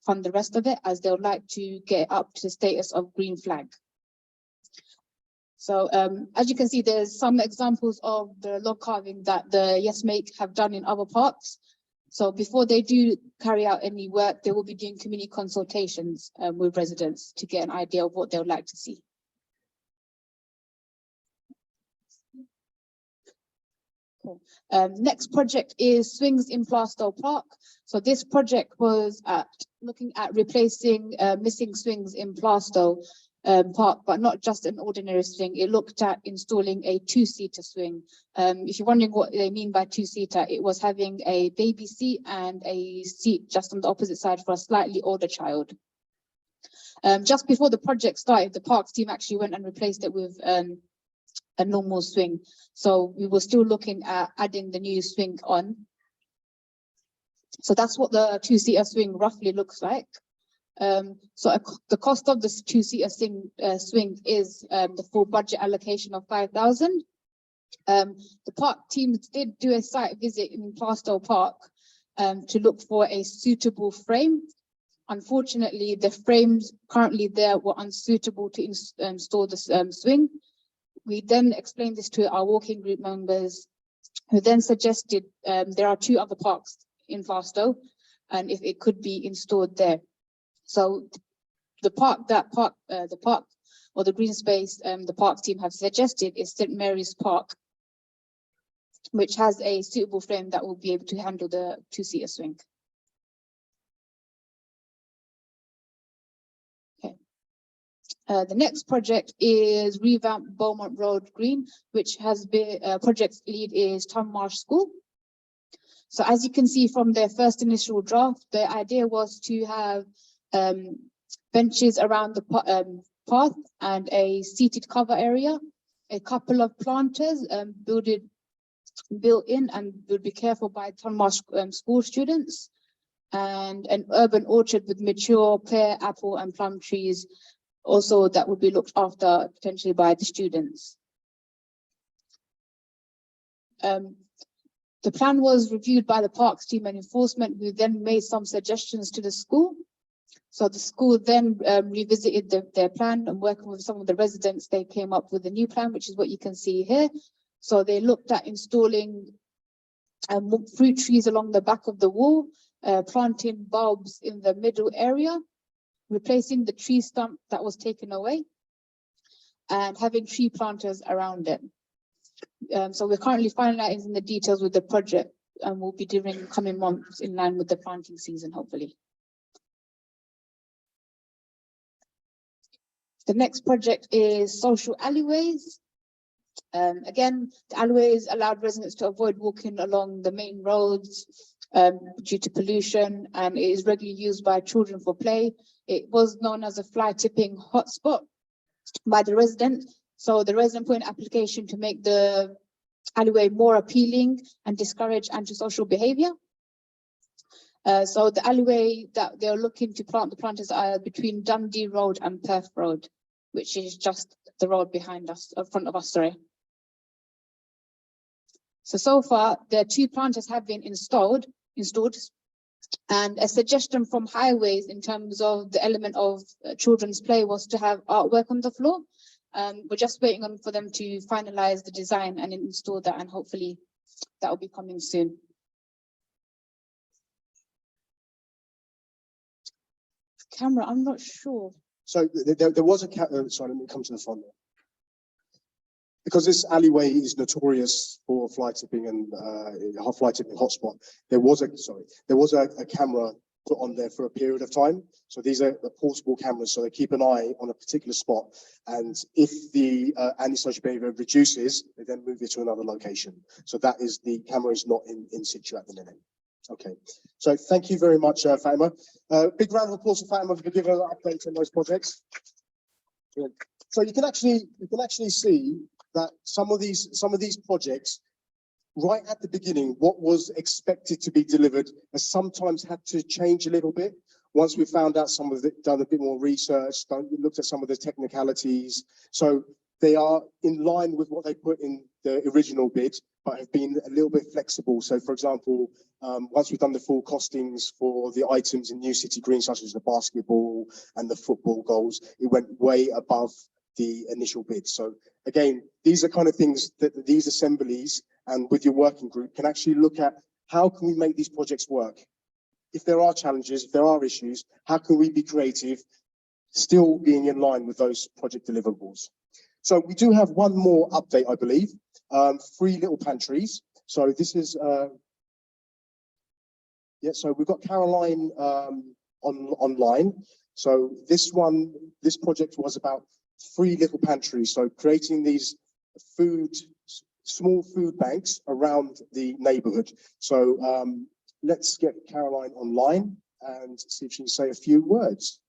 fund the rest of it, as they would like to get up to the status of green flag. So as you can see, there's some examples of the log carving that the YesMake have done in other parks. So before they do carry out any work, they will be doing community consultations with residents to get an idea of what they would like to see. Cool. Next project is Swings in Plaistow Park. So this project was looking at replacing missing swings in Plaistow Park, but not just an ordinary swing. It looked at installing a two-seater swing. If you're wondering what they mean by two-seater, it was having a baby seat and a seat just on the opposite side for a slightly older child. Just before the project started, the parks team actually went and replaced it with a normal swing. So we were still looking at adding the new swing on. So that's what the two-seater swing roughly looks like. The cost of this two-seater swing is the full budget allocation of 5,000. The park teams did do a site visit in Plaistow Park to look for a suitable frame. Unfortunately, the frames currently there were unsuitable to install the swing. We then explained this to our working group members, who then suggested there are two other parks in Plaistow, and if it could be installed there. So the park or the green space the park team have suggested is St. Mary's Park, which has a suitable frame that will be able to handle the two-seater swing. Okay. The next project is Revamp Beaumont Road Green, which has been project lead is Tom Marsh School. So as you can see from their first initial draft, the idea was to have benches around the path and a seated cover area, a couple of planters built in and would be careful by Tonmarsh school students, and an urban orchard with mature pear, apple and plum trees also that would be looked after potentially by the students. The plan was reviewed by the parks team and enforcement, who then made some suggestions to the school. So the school then revisited their plan, and working with some of the residents, they came up with a new plan, which is what you can see here. So they looked at installing fruit trees along the back of the wall, planting bulbs in the middle area, replacing the tree stump that was taken away, and having tree planters around it. So we're currently finalizing the details with the project, and we'll be doing coming months in line with the planting season, hopefully. The next project is social alleyways. Again, the alleyways allowed residents to avoid walking along the main roads due to pollution, and it is regularly used by children for play. It was known as a fly tipping hotspot by the residents. So the resident put in an application to make the alleyway more appealing and discourage antisocial behavior. So the alleyway that they're looking to plant the planters are between Dundee Road and Perth Road, which is just the road behind us, in front of us, sorry. So far, the two planters have been installed, and a suggestion from Highways in terms of the element of children's play was to have artwork on the floor. We're just waiting for them to finalize the design and install that, and hopefully that will be coming soon. Camera, I'm not sure. So there was a sorry, let me come to the front. Because this alleyway is notorious for fly tipping and fly tipping hotspot. There was a camera put on there for a period of time. So these are the portable cameras, so they keep an eye on a particular spot. And if the antisocial behavior reduces, they then move it to another location. So that is, the camera is not in situ at the minute. Okay, so thank you very much, Fatima. Big round of applause for Fatima for giving an update on those projects. Yeah. So you can actually see that some of these projects, right at the beginning, what was expected to be delivered has sometimes had to change a little bit. Once we found out some of it, done a bit more research, looked at some of the technicalities. So they are in line with what they put in the original bid, but have been a little bit flexible. So for example, once we've done the full costings for the items in New City Green, such as the basketball and the football goals, it went way above the initial bid. So again, these are kind of things that these assemblies and with your working group can actually look at how can we make these projects work? If there are challenges, if there are issues, how can we be creative, still being in line with those project deliverables? So we do have one more update, I believe, free little pantries. So this is, so we've got Caroline online. So this project was about free little pantries. So creating these small food banks around the neighborhood. So let's get Caroline online and see if she can say a few words.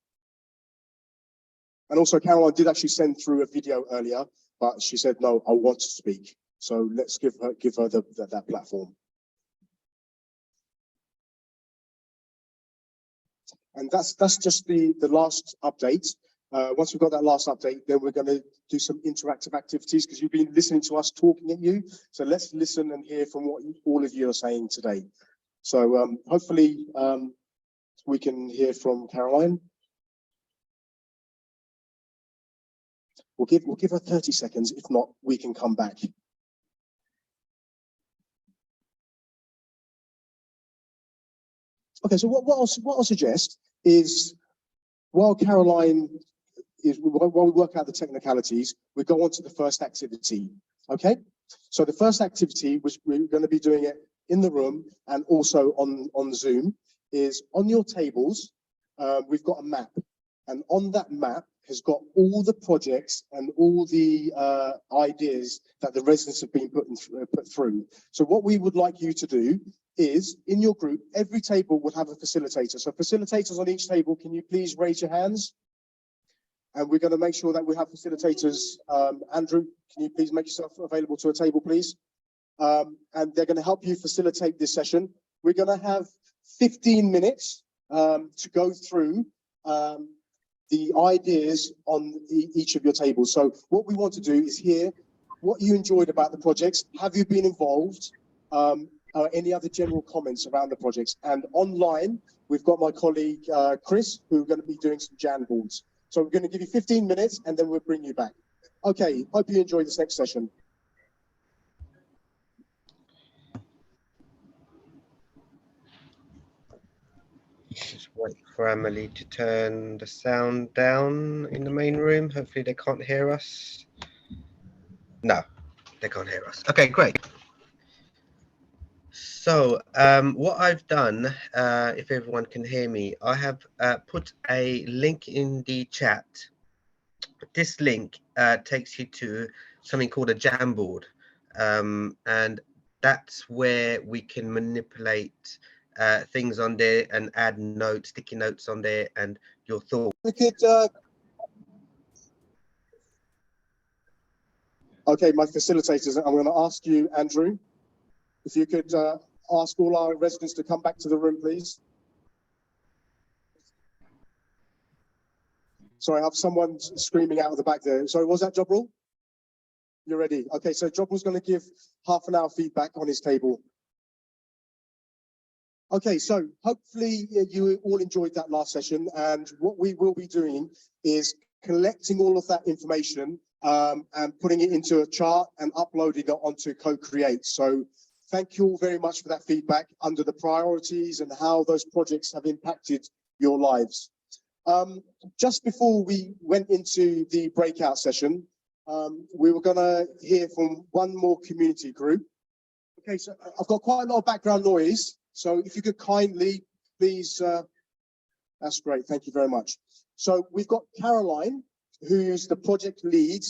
And also Caroline did actually send through a video earlier, but she said, no, I want to speak. So let's give her that platform. And that's just the last update. Once we've got that last update, then we're going to do some interactive activities because you've been listening to us talking at you. So let's listen and hear from what all of you are saying today. So hopefully we can hear from Caroline. We'll give her 30 seconds. If not, we can come back. Okay, so what I'll suggest is while we work out the technicalities, we go on to the first activity. Okay, so the first activity, which we're going to be doing it in the room and also on Zoom, is on your tables. We've got a map, and on that map has got all the projects and all the ideas that the residents have been put through. So what we would like you to do is, in your group, every table would have a facilitator. So facilitators on each table, can you please raise your hands? And we're going to make sure that we have facilitators. Andrew, can you please make yourself available to a table, please? And they're going to help you facilitate this session. We're going to have 15 minutes to go through the ideas on each of your tables. So what we want to do is hear what you enjoyed about the projects. Have you been involved? Any other general comments around the projects? And online, we've got my colleague, Chris, who are going to be doing some Jan boards. So we're going to give you 15 minutes and then we'll bring you back. Okay, hope you enjoy this next session. Just wait for Emily to turn the sound down in the main room. Hopefully they can't hear us. No, they can't hear us. Okay, great. So what I've done, if everyone can hear me, I have put a link in the chat. This link takes you to something called a Jamboard, and that's where we can manipulate things on there and add notes, sticky notes on there, and your thoughts. We could, okay, my facilitators, I'm going to ask you, Andrew, if you could ask all our residents to come back to the room, please. Sorry, I have someone screaming out of the back there. Sorry, was that Jobril? You're ready. Okay, so Jobril's going to give half an hour feedback on his table. Okay, so hopefully you all enjoyed that last session, and what we will be doing is collecting all of that information and putting it into a chart and uploading it onto Co-Create. So thank you all very much for that feedback under the priorities and how those projects have impacted your lives. Just before we went into the breakout session, we were going to hear from one more community group. Okay, so I've got quite a lot of background noise. So if you could kindly, please, that's great. Thank you very much. So we've got Caroline, who's the project lead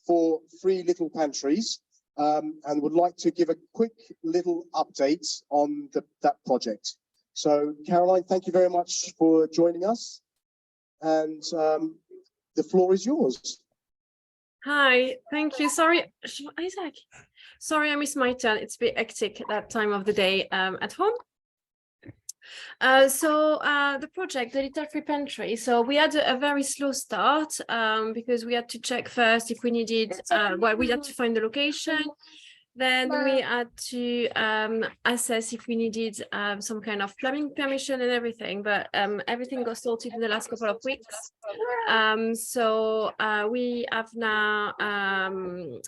for Free Little Pantries, and would like to give a quick little update on that project. So Caroline, thank you very much for joining us. And the floor is yours. Hi, thank you. Sorry, Isaac. Sorry, I missed my turn. It's a bit hectic at that time of the day at home. So the project, the Little Free Pantry. So we had a very slow start because we had to check first if we needed, well, we had to find the location. Then we had to assess if we needed some kind of plumbing permission and everything, but everything got sorted in the last couple of weeks. So we have now,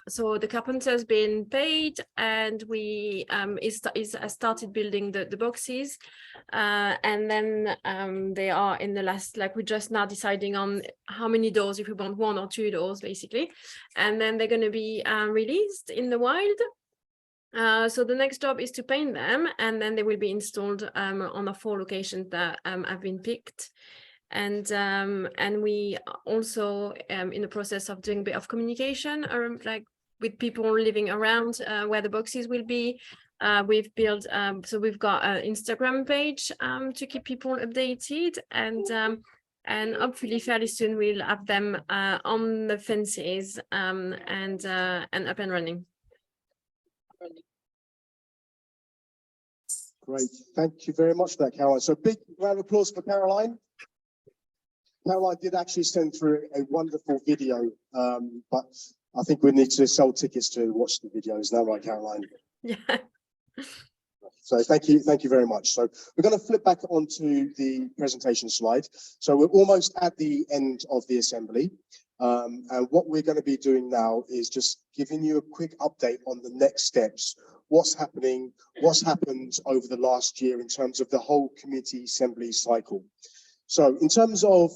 so the carpenter's been paid, and we started building the boxes, and then they are in the last, like, we're just now deciding on how many doors, if we want 1 or 2 doors basically, and then they're going to be released in the wild. So the next job is to paint them, and then they will be installed on the 4 locations that have been picked. And we also in the process of doing a bit of communication, like with people living around where the boxes will be. We've built, so we've got an Instagram page to keep people updated, and hopefully fairly soon we'll have them on the fences and up and running. Great, thank you very much for that, Caroline. So big round of applause for Caroline. Caroline did actually send through a wonderful video, but I think we need to sell tickets to watch the video. Is that right, Caroline? Yeah. So thank you very much. So we're going to flip back onto the presentation slide. So we're almost at the end of the assembly. And what we're going to be doing now is just giving you a quick update on the next steps, what's happening, what's happened over the last year in terms of the whole community assembly cycle. So in terms of,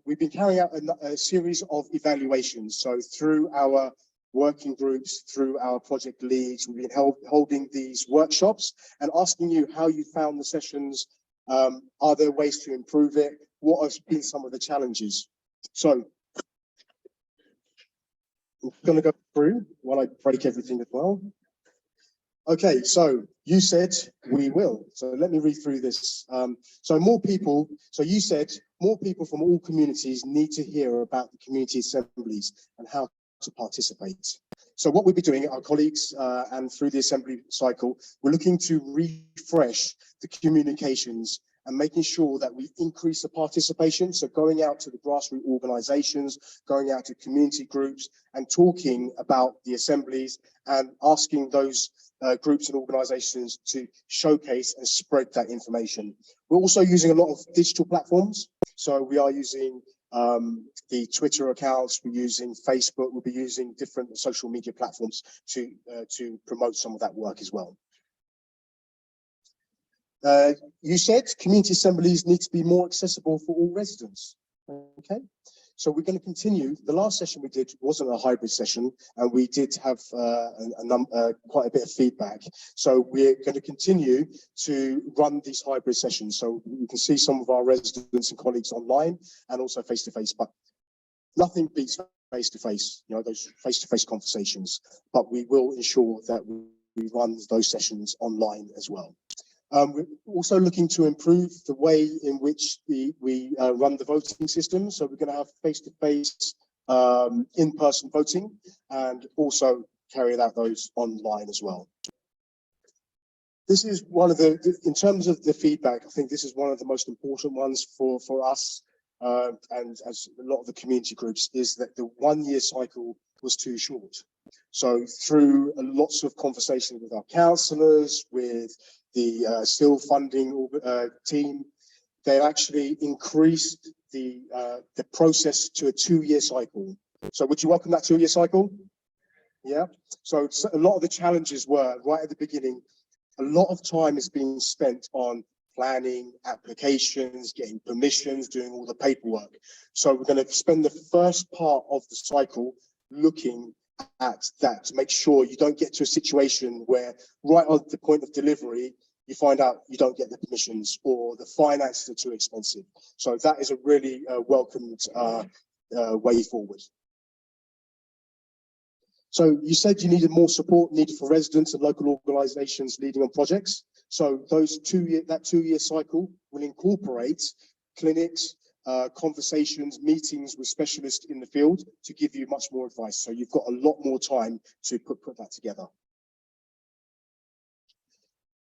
we've been carrying out a series of evaluations. So through our working groups, through our project leads, we've been holding these workshops and asking you how you found the sessions. Are there ways to improve it? What have been some of the challenges? So I'm going to go through while I break everything as well. Okay, so you said we will. So let me read through this. So you said more people from all communities need to hear about the community assemblies and how to participate. So what we'll be doing, our colleagues and through the assembly cycle, we're looking to refresh the communications and making sure that we increase the participation. So going out to the grassroots organizations, going out to community groups and talking about the assemblies and asking those groups and organizations to showcase and spread that information. We're also using a lot of digital platforms. So we are using the Twitter accounts, we're using Facebook, we'll be using different social media platforms to promote some of that work as well. You said community assemblies need to be more accessible for all residents. Okay, so we're going to continue. The last session we did wasn't a hybrid session, and we did have quite a bit of feedback. So we're going to continue to run these hybrid sessions. So you can see some of our residents and colleagues online and also face-to-face, but nothing beats face-to-face, you know, those face-to-face conversations. But we will ensure that we run those sessions online as well. We're also looking to improve the way in which we run the voting system. So we're going to have face-to-face, in-person voting, and also carry out those online as well. This is one of in terms of the feedback, I think this is one of the most important ones for us, and as a lot of the community groups, is that the 1-year cycle was too short. So through lots of conversations with our councillors, with the still funding team, they actually increased the process to a 2-year cycle. So would you welcome that 2-year cycle? Yeah. So a lot of the challenges were right at the beginning. A lot of time is being spent on planning, applications, getting permissions, doing all the paperwork. So we're going to spend the first part of the cycle looking at that to make sure you don't get to a situation where right on the point of delivery, you find out you don't get the permissions or the finances are too expensive. So that is a really welcomed way forward. So you said you needed more support needed for residents and local organisations leading on projects. So those that 2-year cycle will incorporate clinics, conversations, meetings with specialists in the field to give you much more advice. So you've got a lot more time to put that together.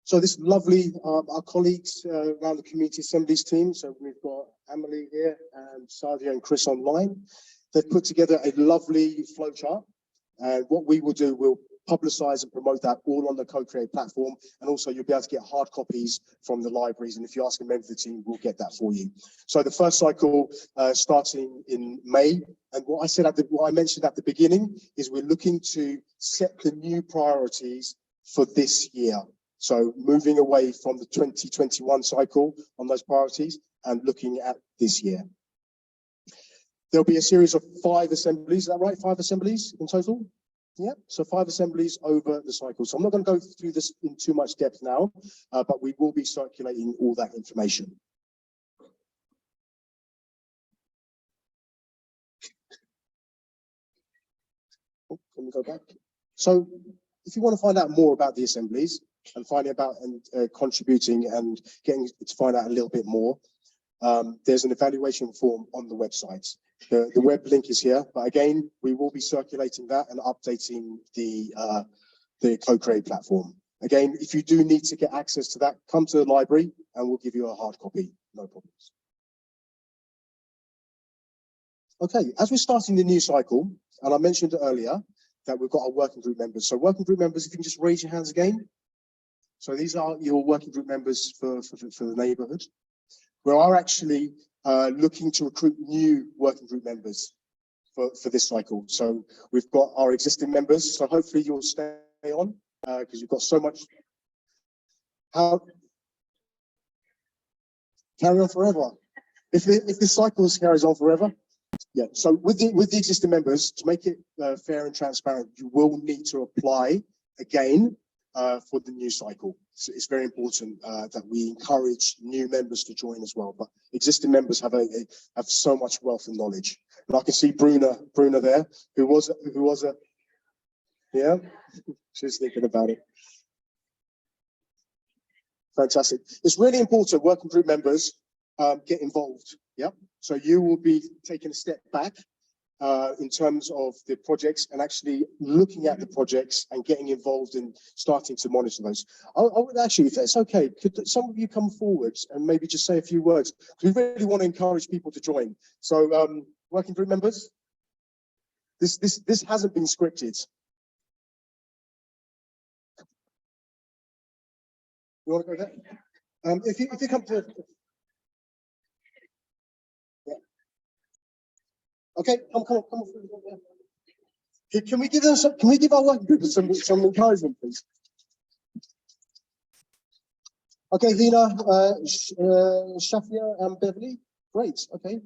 So this lovely, our colleagues around the community assemblies team. So we've got Emily here and Sadia and Chris online. They've put together a lovely flowchart. And what we will do, we'll publicize and promote that all on the Co-Create platform. And also you'll be able to get hard copies from the libraries. And if you ask a member of the team, we'll get that for you. So the first cycle starting in May. And what I mentioned at the beginning is we're looking to set the new priorities for this year. So moving away from the 2021 cycle on those priorities and looking at this year. There'll be a series of 5 assemblies, is that right? 5 assemblies in total? Yeah, so 5 assemblies over the cycle. So I'm not going to go through this in too much depth now, but we will be circulating all that information. Oh, can we go back? So if you want to find out more about the assemblies and finding about and contributing and getting to find out a little bit more, there's an evaluation form on the website. The web link is here, but again, we will be circulating that and updating the Co-Create platform. Again, if you do need to get access to that, come to the library and we'll give you a hard copy, no problems. Okay, as we're starting the new cycle, and I mentioned earlier that we've got our working group members. So working group members, if you can just raise your hands again. So these are your working group members for the neighbourhood. We are actually looking to recruit new working group members for this cycle. So we've got our existing members, so hopefully you'll stay on because you've got so much. Carry on forever. If this cycle carries on forever. Yeah, so with the existing members, to make it fair and transparent, you will need to apply again for the new cycle. So it's very important that we encourage new members to join as well. But existing members have so much wealth and knowledge. And I can see Bruna there, who was a yeah, she's thinking about it. Fantastic. It's really important working group members get involved. Yeah. So you will be taking a step back in terms of the projects and actually looking at the projects and getting involved in starting to monitor those. I would actually, if that's okay, could some of you come forward and maybe just say a few words? We really want to encourage people to join. So working group members, this hasn't been scripted. You want to go there? If you come to. Yeah. Okay, come on. Can we give them some? Can we give our working group some encouragement, please? Okay, Hina, Shafia, and Beverly. Great. Okay.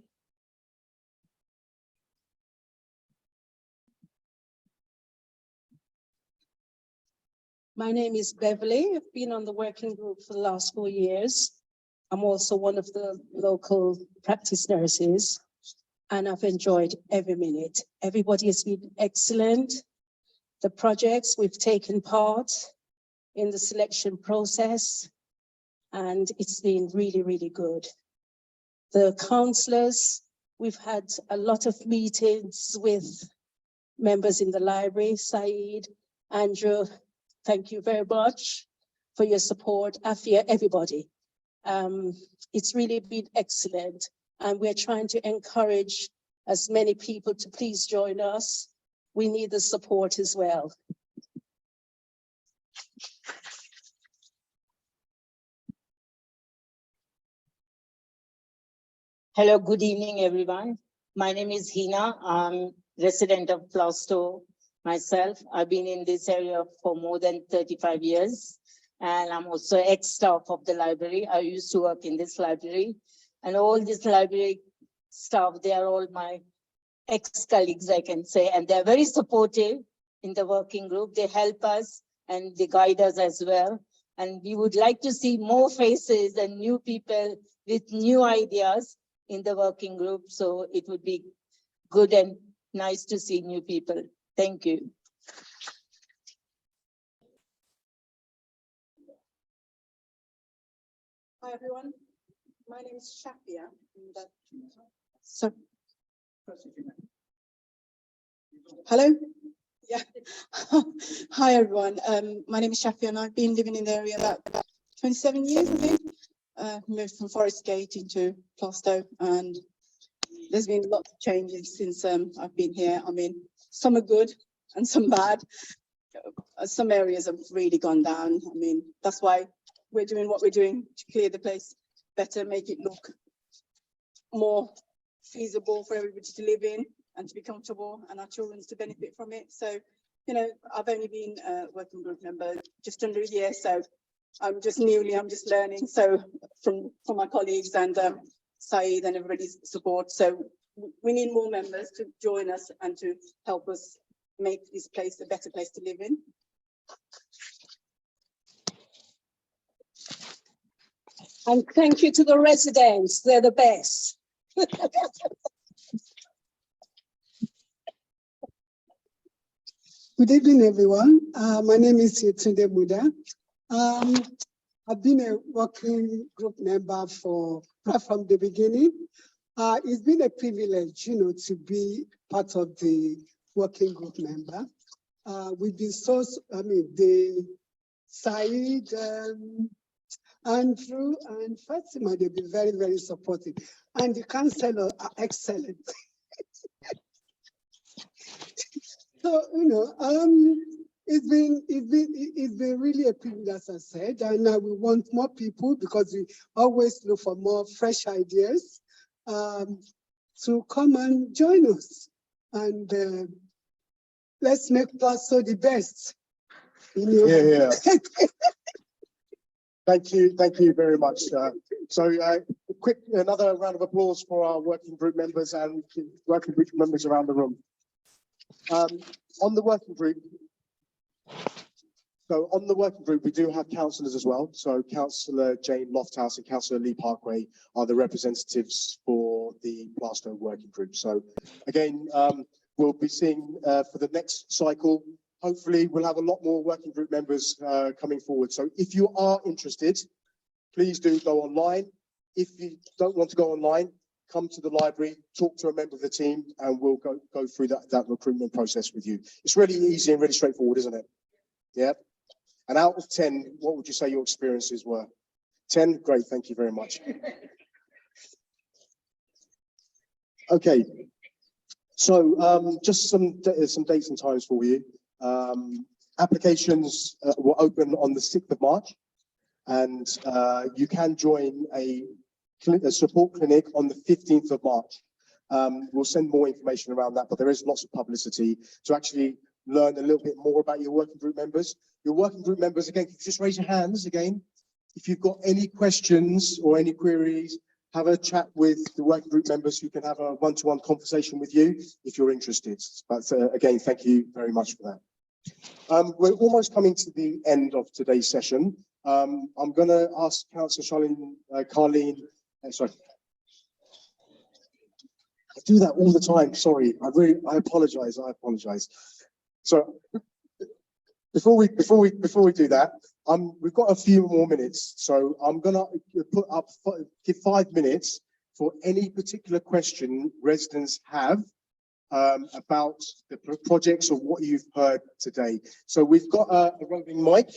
My name is Beverly. I've been on the working group for the last 4 years. I'm also one of the local practice nurses, and I've enjoyed every minute. Everybody has been excellent. The projects, we've taken part in the selection process, and it's been really, really good. The councillors, we've had a lot of meetings with members in the library, Saeed, Andrew. Thank you very much for your support. Afia, everybody. It's really been excellent. And we're trying to encourage as many people to please join us. We need the support as well. Hello, good evening, everyone. My name is Hina. I'm resident of Plaistow myself. I've been in this area for more than 35 years. And I'm also ex-staff of the library. I used to work in this library. And all this library staff, they are all my ex-colleagues, I can say. And they're very supportive in the working group. They help us and they guide us as well. And we would like to see more faces and new people with new ideas in the working group. So it would be good and nice to see new people. Thank you. Hi, everyone. My name is Shafia. So, hello? Yeah. Hi, everyone. My name is Shafia, and I've been living in the area about 27 years, I think. Moved from Forest Gate into Plaistow, and there's been lots of changes since I've been here. I mean, some are good and some bad. some areas have really gone down. I mean, that's why we're doing what we're doing to clear the place better, make it look more feasible for everybody to live in and to be comfortable, and our children to benefit from it. So, you know, I've only been a working group member just under a year, so I'm just learning. So from my colleagues and Saeed and everybody's support. So we need more members to join us and to help us make this place a better place to live in. And thank you to the residents, they're the best. Good evening, everyone. My name is Yetunde Muda. I've been a working group member right from the beginning. It's been a privilege, to be part of the working group member. We've been the Saeed, Andrew, and Fatima, they've been very, very supportive. And the councillors are excellent. So, it's been really a privilege, as I said, and now we want more people because we always look for more fresh ideas to come and join us. And let's make Plaistow the best. Yeah. Thank you very much. Another round of applause for our working group members and working group members around the room. On the working group, we do have councillors as well. So Councillor Jane Lofthouse and Councillor Lee Parkway are the representatives for the Plaistow working group. So again, we'll be seeing for the next cycle, hopefully we'll have a lot more working group members coming forward. So if you are interested, please do go online. If you don't want to go online, come to the library, talk to a member of the team, and we'll go through that recruitment process with you. It's really easy and really straightforward, isn't it? Yeah. And out of 10, what would you say your experiences were? 10? Great, thank you very much. Okay. So just some dates and times for you. Applications were open on the 6th of March, and you can join a support clinic on the 15th of March. We'll send more information around that, but there is lots of publicity to actually learn a little bit more about your working group members. Your working group members, again, just raise your hands again. If you've got any questions or any queries, have a chat with the working group members who can have a one-to-one conversation with you if you're interested. But again, thank you very much for that. We're almost coming to the end of today's session. I'm going to ask Councillor Carleen. Sorry. I do that all the time. Sorry, I apologise. So before we do that, we've got a few more minutes. So I'm going to give 5 minutes for any particular question residents have about the projects or what you've heard today. So we've got a roving mic.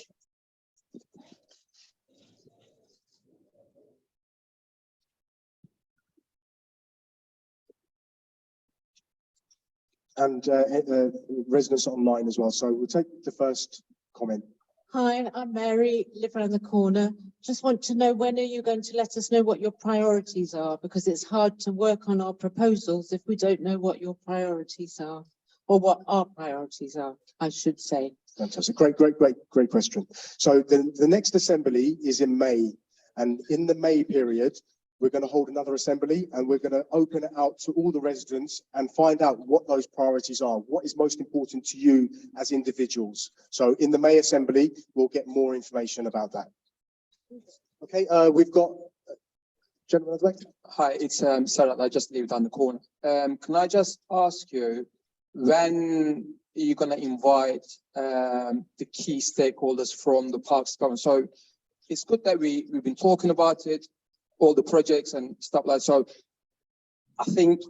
And residents online as well. So we'll take the first comment. Hi, I'm Mary, live around the corner. Just want to know, when are you going to let us know what your priorities are? Because it's hard to work on our proposals if we don't know what your priorities are, or what our priorities are, I should say. Fantastic. Great question. So the next assembly is in May, and in the May period, we're going to hold another assembly, and we're going to open it out to all the residents and find out what those priorities are. What is most important to you as individuals? So in the May assembly, we'll get more information about that. Okay, we've got gentleman at the back. Hi, it's Sarat. I just live down the corner. Can I just ask you, when are you going to invite the key stakeholders from the parks government? So it's good that we've been talking about it, all the projects and stuff like that. So I think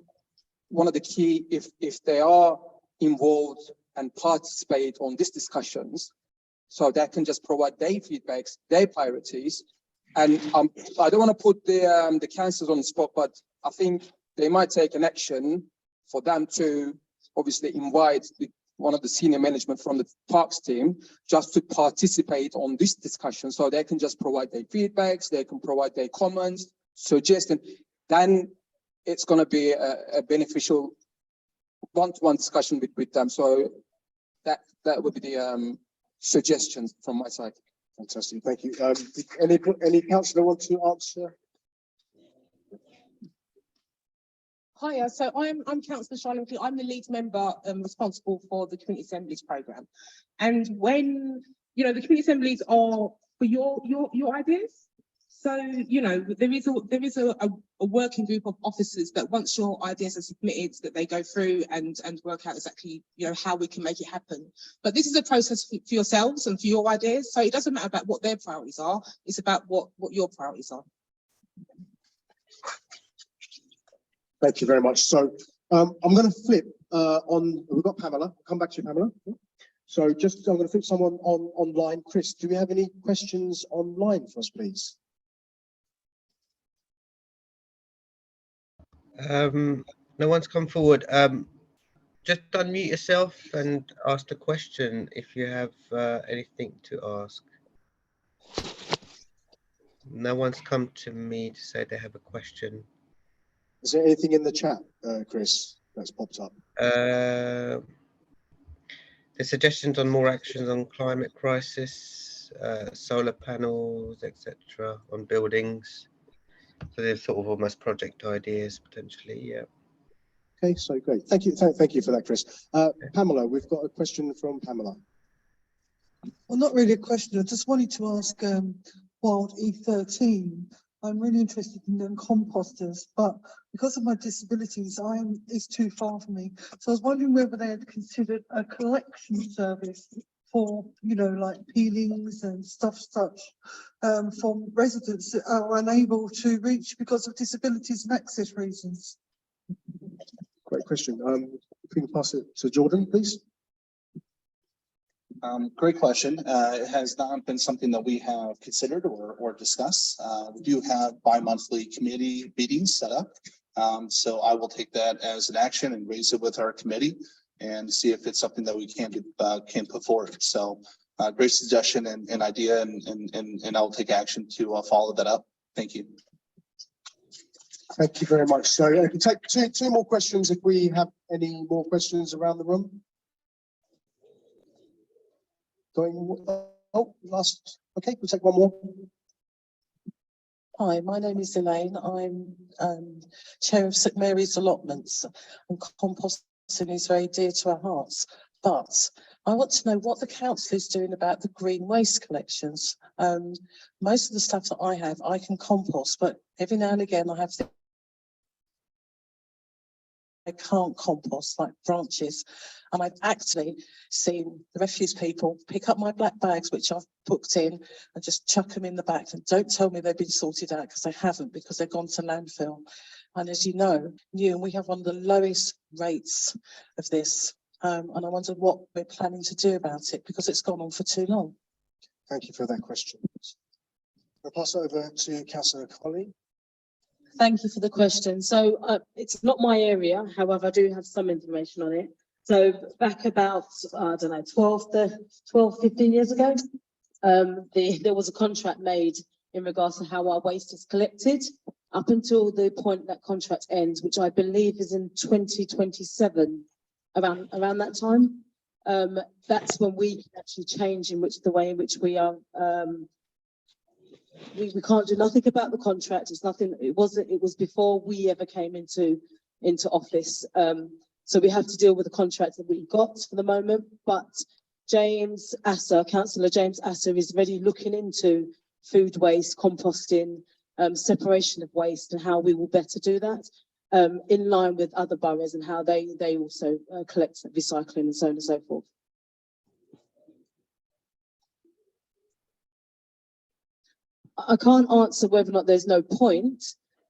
one of the key, if they are involved and participate on these discussions, so they can just provide their feedbacks, their priorities. And I don't want to put the councillors on the spot, but I think they might take an action for them to obviously invite one of the senior management from the parks team just to participate on this discussion, so they can just provide their feedbacks, they can provide their comments, suggestions. Then it's going to be a beneficial one-to-one discussion with them. So that would be the suggestions from my side. Fantastic, thank you. Any councillor want to answer? Hiya, so I'm Councillor Charlotte. I'm the lead member responsible for the community assemblies programme. And when the community assemblies are for your ideas. So there is a working group of officers that once your ideas are submitted, that they go through and work out exactly how we can make it happen. But this is a process for yourselves and for your ideas. So it doesn't matter about what their priorities are. It's about what your priorities are. Thank you very much. So I'm going to flip on. We've got Pamela. I'll come back to you, Pamela. So I'm going to flip someone online. Chris, do we have any questions online for us, please? No one's come forward. Just unmute yourself and ask the question if you have anything to ask. No one's come to me to say they have a question. Is there anything in the chat, Chris, that's popped up? The suggestions on more actions on climate crisis, solar panels, etc., on buildings. So they're sort of almost project ideas potentially, yeah. Okay, so great. Thank you. Thank you for that, Chris. Pamela, we've got a question from Pamela. Well, not really a question. I just wanted to ask Wild E13. I'm really interested in them composters, but because of my disabilities, it's too far for me. So I was wondering whether they had considered a collection service for, like peelings and stuff such from residents that are unable to reach because of disabilities and access reasons. Great question. If we can pass it to Jordan, please. Great question. It has not been something that we have considered or discussed. We do have bi-monthly committee meetings set up. So I will take that as an action and raise it with our committee and see if it's something that we can put forward. So great suggestion and idea, and I'll take action to follow that up. Thank you. Thank you very much. So I can take two more questions if we have any more questions around the room. Last. Okay, we'll take one more. Hi, my name is Elaine. I'm chair of St Mary's Allotments, and composting is very dear to our hearts. But I want to know what the council is doing about the green waste collections. Most of the stuff that I have, I can compost, but every now and again I have I can't compost, like branches. And I've actually seen the refuse people pick up my black bags, which I've booked in, and just chuck them in the back. And don't tell me they've been sorted out, because they haven't, because they've gone to landfill. And as you know, we have one of the lowest rates of this. And I wonder what we're planning to do about it, because it's gone on for too long. Thank you for that question. I'll pass it over to Councillor Colley. Thank you for the question. So it's not my area, however, I do have some information on it. So back about, I don't know, 12, 15 years ago, there was a contract made in regards to how our waste is collected up until the point that contract ends, which I believe is in 2027, around that time. That's when we can actually change the way in which we are. We can't do nothing about the contract. It's nothing. It was before we ever came into office. So we have to deal with the contract that we've got for the moment. But James Asser, Councillor James Asser, is already looking into food waste, composting, separation of waste, and how we will better do that in line with other boroughs and how they also collect recycling and so on and so forth. I can't answer whether or not there's no point.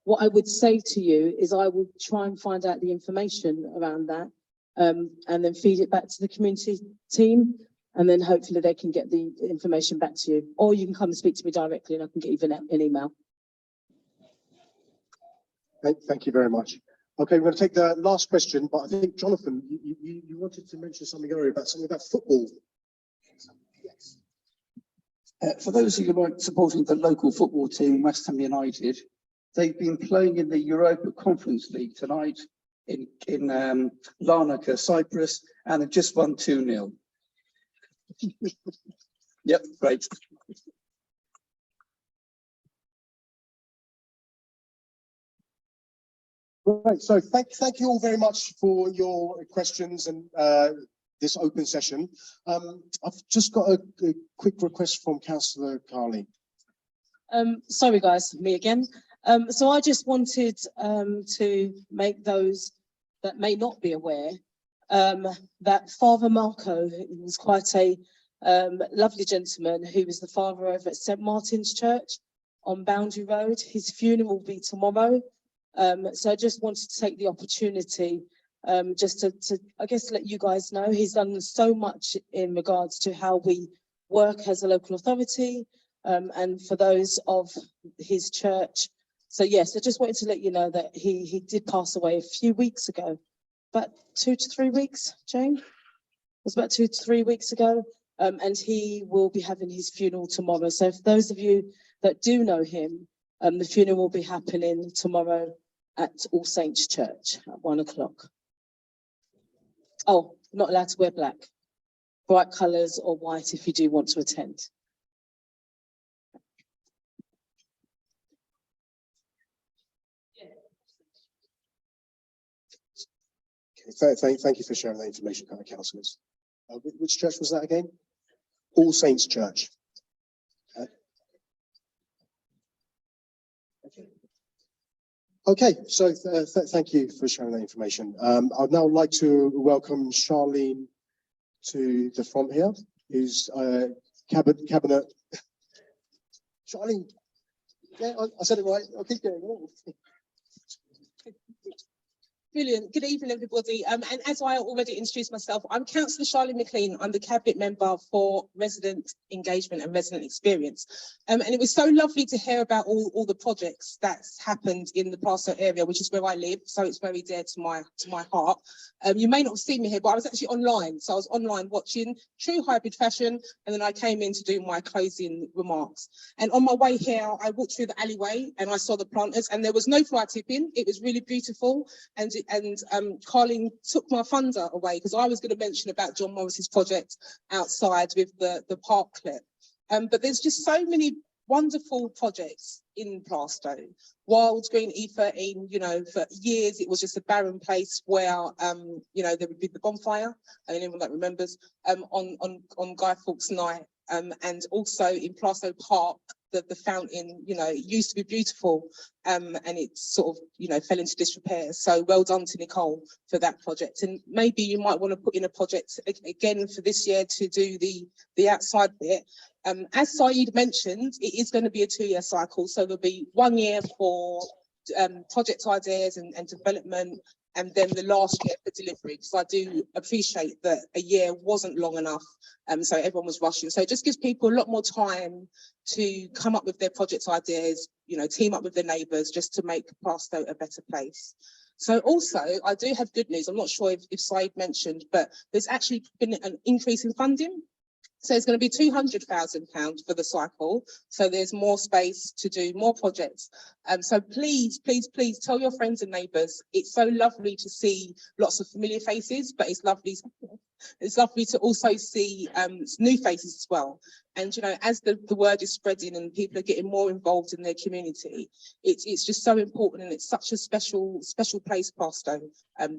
What I would say to you is I will try and find out the information around that and then feed it back to the community team, and then hopefully they can get the information back to you. Or you can come and speak to me directly and I can get you an email. Thank you very much. Okay, we're going to take the last question, but I think Jonathan, you wanted to mention something earlier about football. For those of you who are supporting the local football team, West Ham United, they've been playing in the Europa Conference League tonight in Larnaca, Cyprus, and they've just won 2-0. Yep, great. Right, so thank you all very much for your questions and this open session. I've just got a quick request from Councillor Carley. Sorry guys, me again. So I just wanted to make those that may not be aware that Father Marco was quite a lovely gentleman who was the father over at St. Martin's Church on Boundary Road. His funeral will be tomorrow. So I just wanted to take the opportunity just to, I guess, let you guys know he's done so much in regards to how we work as a local authority and for those of his church. So yes, I just wanted to let you know that he did pass away a few weeks ago, about 2 to 3 weeks, Jane? It was about 2 to 3 weeks ago, and he will be having his funeral tomorrow. So for those of you that do know him, the funeral will be happening tomorrow at All Saints Church at 1 o'clock. Oh, not allowed to wear black. Bright colours or white if you do want to attend. Okay, thank you for sharing that information, councillors. Which church was that again? All Saints Church. Okay, so thank you for sharing that information. I'd now like to welcome Charlene to the front here, who's cabinet. Charlene, yeah, I said it right. I'll keep going. Brilliant. Good evening, everybody. And as I already introduced myself, I'm Councillor Charlene McLean. I'm the Cabinet Member for Resident Engagement and Resident Experience. And it was so lovely to hear about all the projects that's happened in the Plaistow area, which is where I live. So it's very dear to my heart. You may not have seen me here, but I was actually online. So I was online watching True Hybrid Fashion, and then I came in to do my closing remarks. And on my way here, I walked through the alleyway and I saw the planters, and there was no fly tipping. It was really beautiful. And Carlene took my thunder away because I was going to mention about John Morris's project outside with the park clip. But there's just so many wonderful projects in Plaistow. Wild Green E13, you know, for years it was just a barren place where, you know, there would be the bonfire, and anyone that remembers, on Guy Fawkes night, and also in Plaistow Park, the fountain, you know, used to be beautiful, and it sort of, you know, fell into disrepair. So well done to Nicole for that project. And maybe you might want to put in a project again for this year to do the outside bit. As Saeed mentioned, it is going to be a 2-year cycle. So there'll be 1 year for project ideas and development, and then the last year for delivery, because I do appreciate that a year wasn't long enough, so everyone was rushing. So it just gives people a lot more time to come up with their project ideas, you know, team up with their neighbours just to make Plaistow a better place. So also, I do have good news. I'm not sure if Saeed mentioned, but there's actually been an increase in funding. So it's going to be £200,000 for the cycle. So there's more space to do more projects. So please, please, please tell your friends and neighbours. It's so lovely to see lots of familiar faces, but it's lovely to also see new faces as well. And, you know, as the word is spreading and people are getting more involved in their community, it's just so important, and it's such a special place, Plaistow.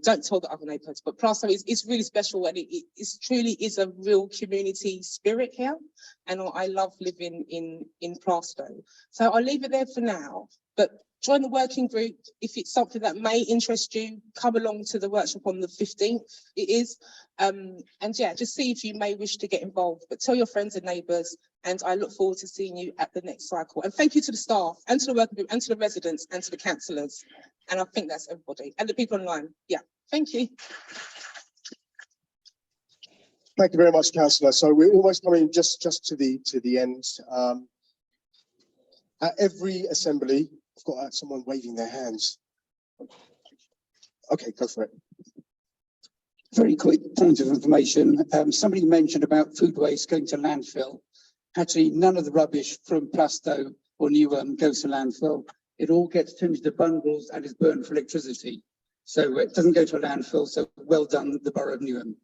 Don't tell the other neighbourhoods, but Plaistow is really special, and it truly is a real community spirit here. And I love living in Plaistow. So I'll leave it there for now, but join the working group. If it's something that may interest you, come along to the workshop on the 15th, it is. And yeah, just see if you may wish to get involved, but tell your friends and neighbours, and I look forward to seeing you at the next cycle. And thank you to the staff and to the working group and to the residents and to the councillors. And I think that's everybody and the people online. Yeah, thank you. Thank you very much, Councillor. So we're almost coming just to the end. At every assembly, I've got someone waving their hands. Okay, go for it. Very quick point of information. Somebody mentioned about food waste going to landfill. Actually, none of the rubbish from Plaistow or Newham goes to landfill. It all gets turned into bundles and is burned for electricity. So it doesn't go to a landfill. So well done, the Borough of Newham.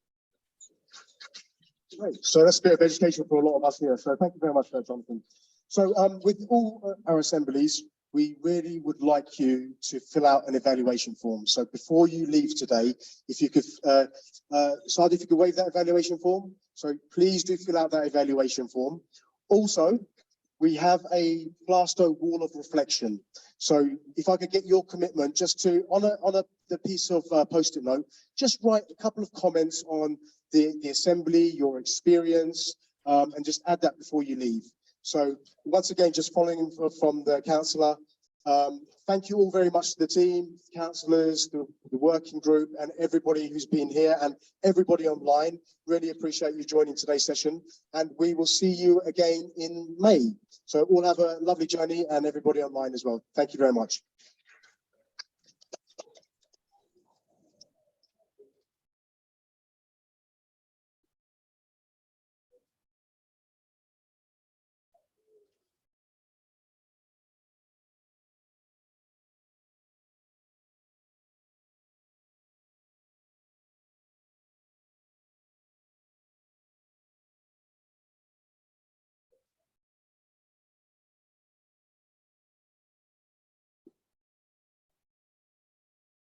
Great. So that's a bit of education for a lot of us here. So thank you very much for that, Jonathan. So with all our assemblies, we really would like you to fill out an evaluation form. So before you leave today, if you could, Sadi, if you could waive that evaluation form. So please do fill out that evaluation form. Also, we have a Plaistow wall of reflection. So if I could get your commitment just to, on the piece of post-it note, just write a couple of comments on the assembly, your experience, and just add that before you leave. So once again, just following from the councillor, thank you all very much to the team, councillors, the working group, and everybody who's been here and everybody online. Really appreciate you joining today's session, and we will see you again in May. So all have a lovely journey, and everybody online as well. Thank you very much.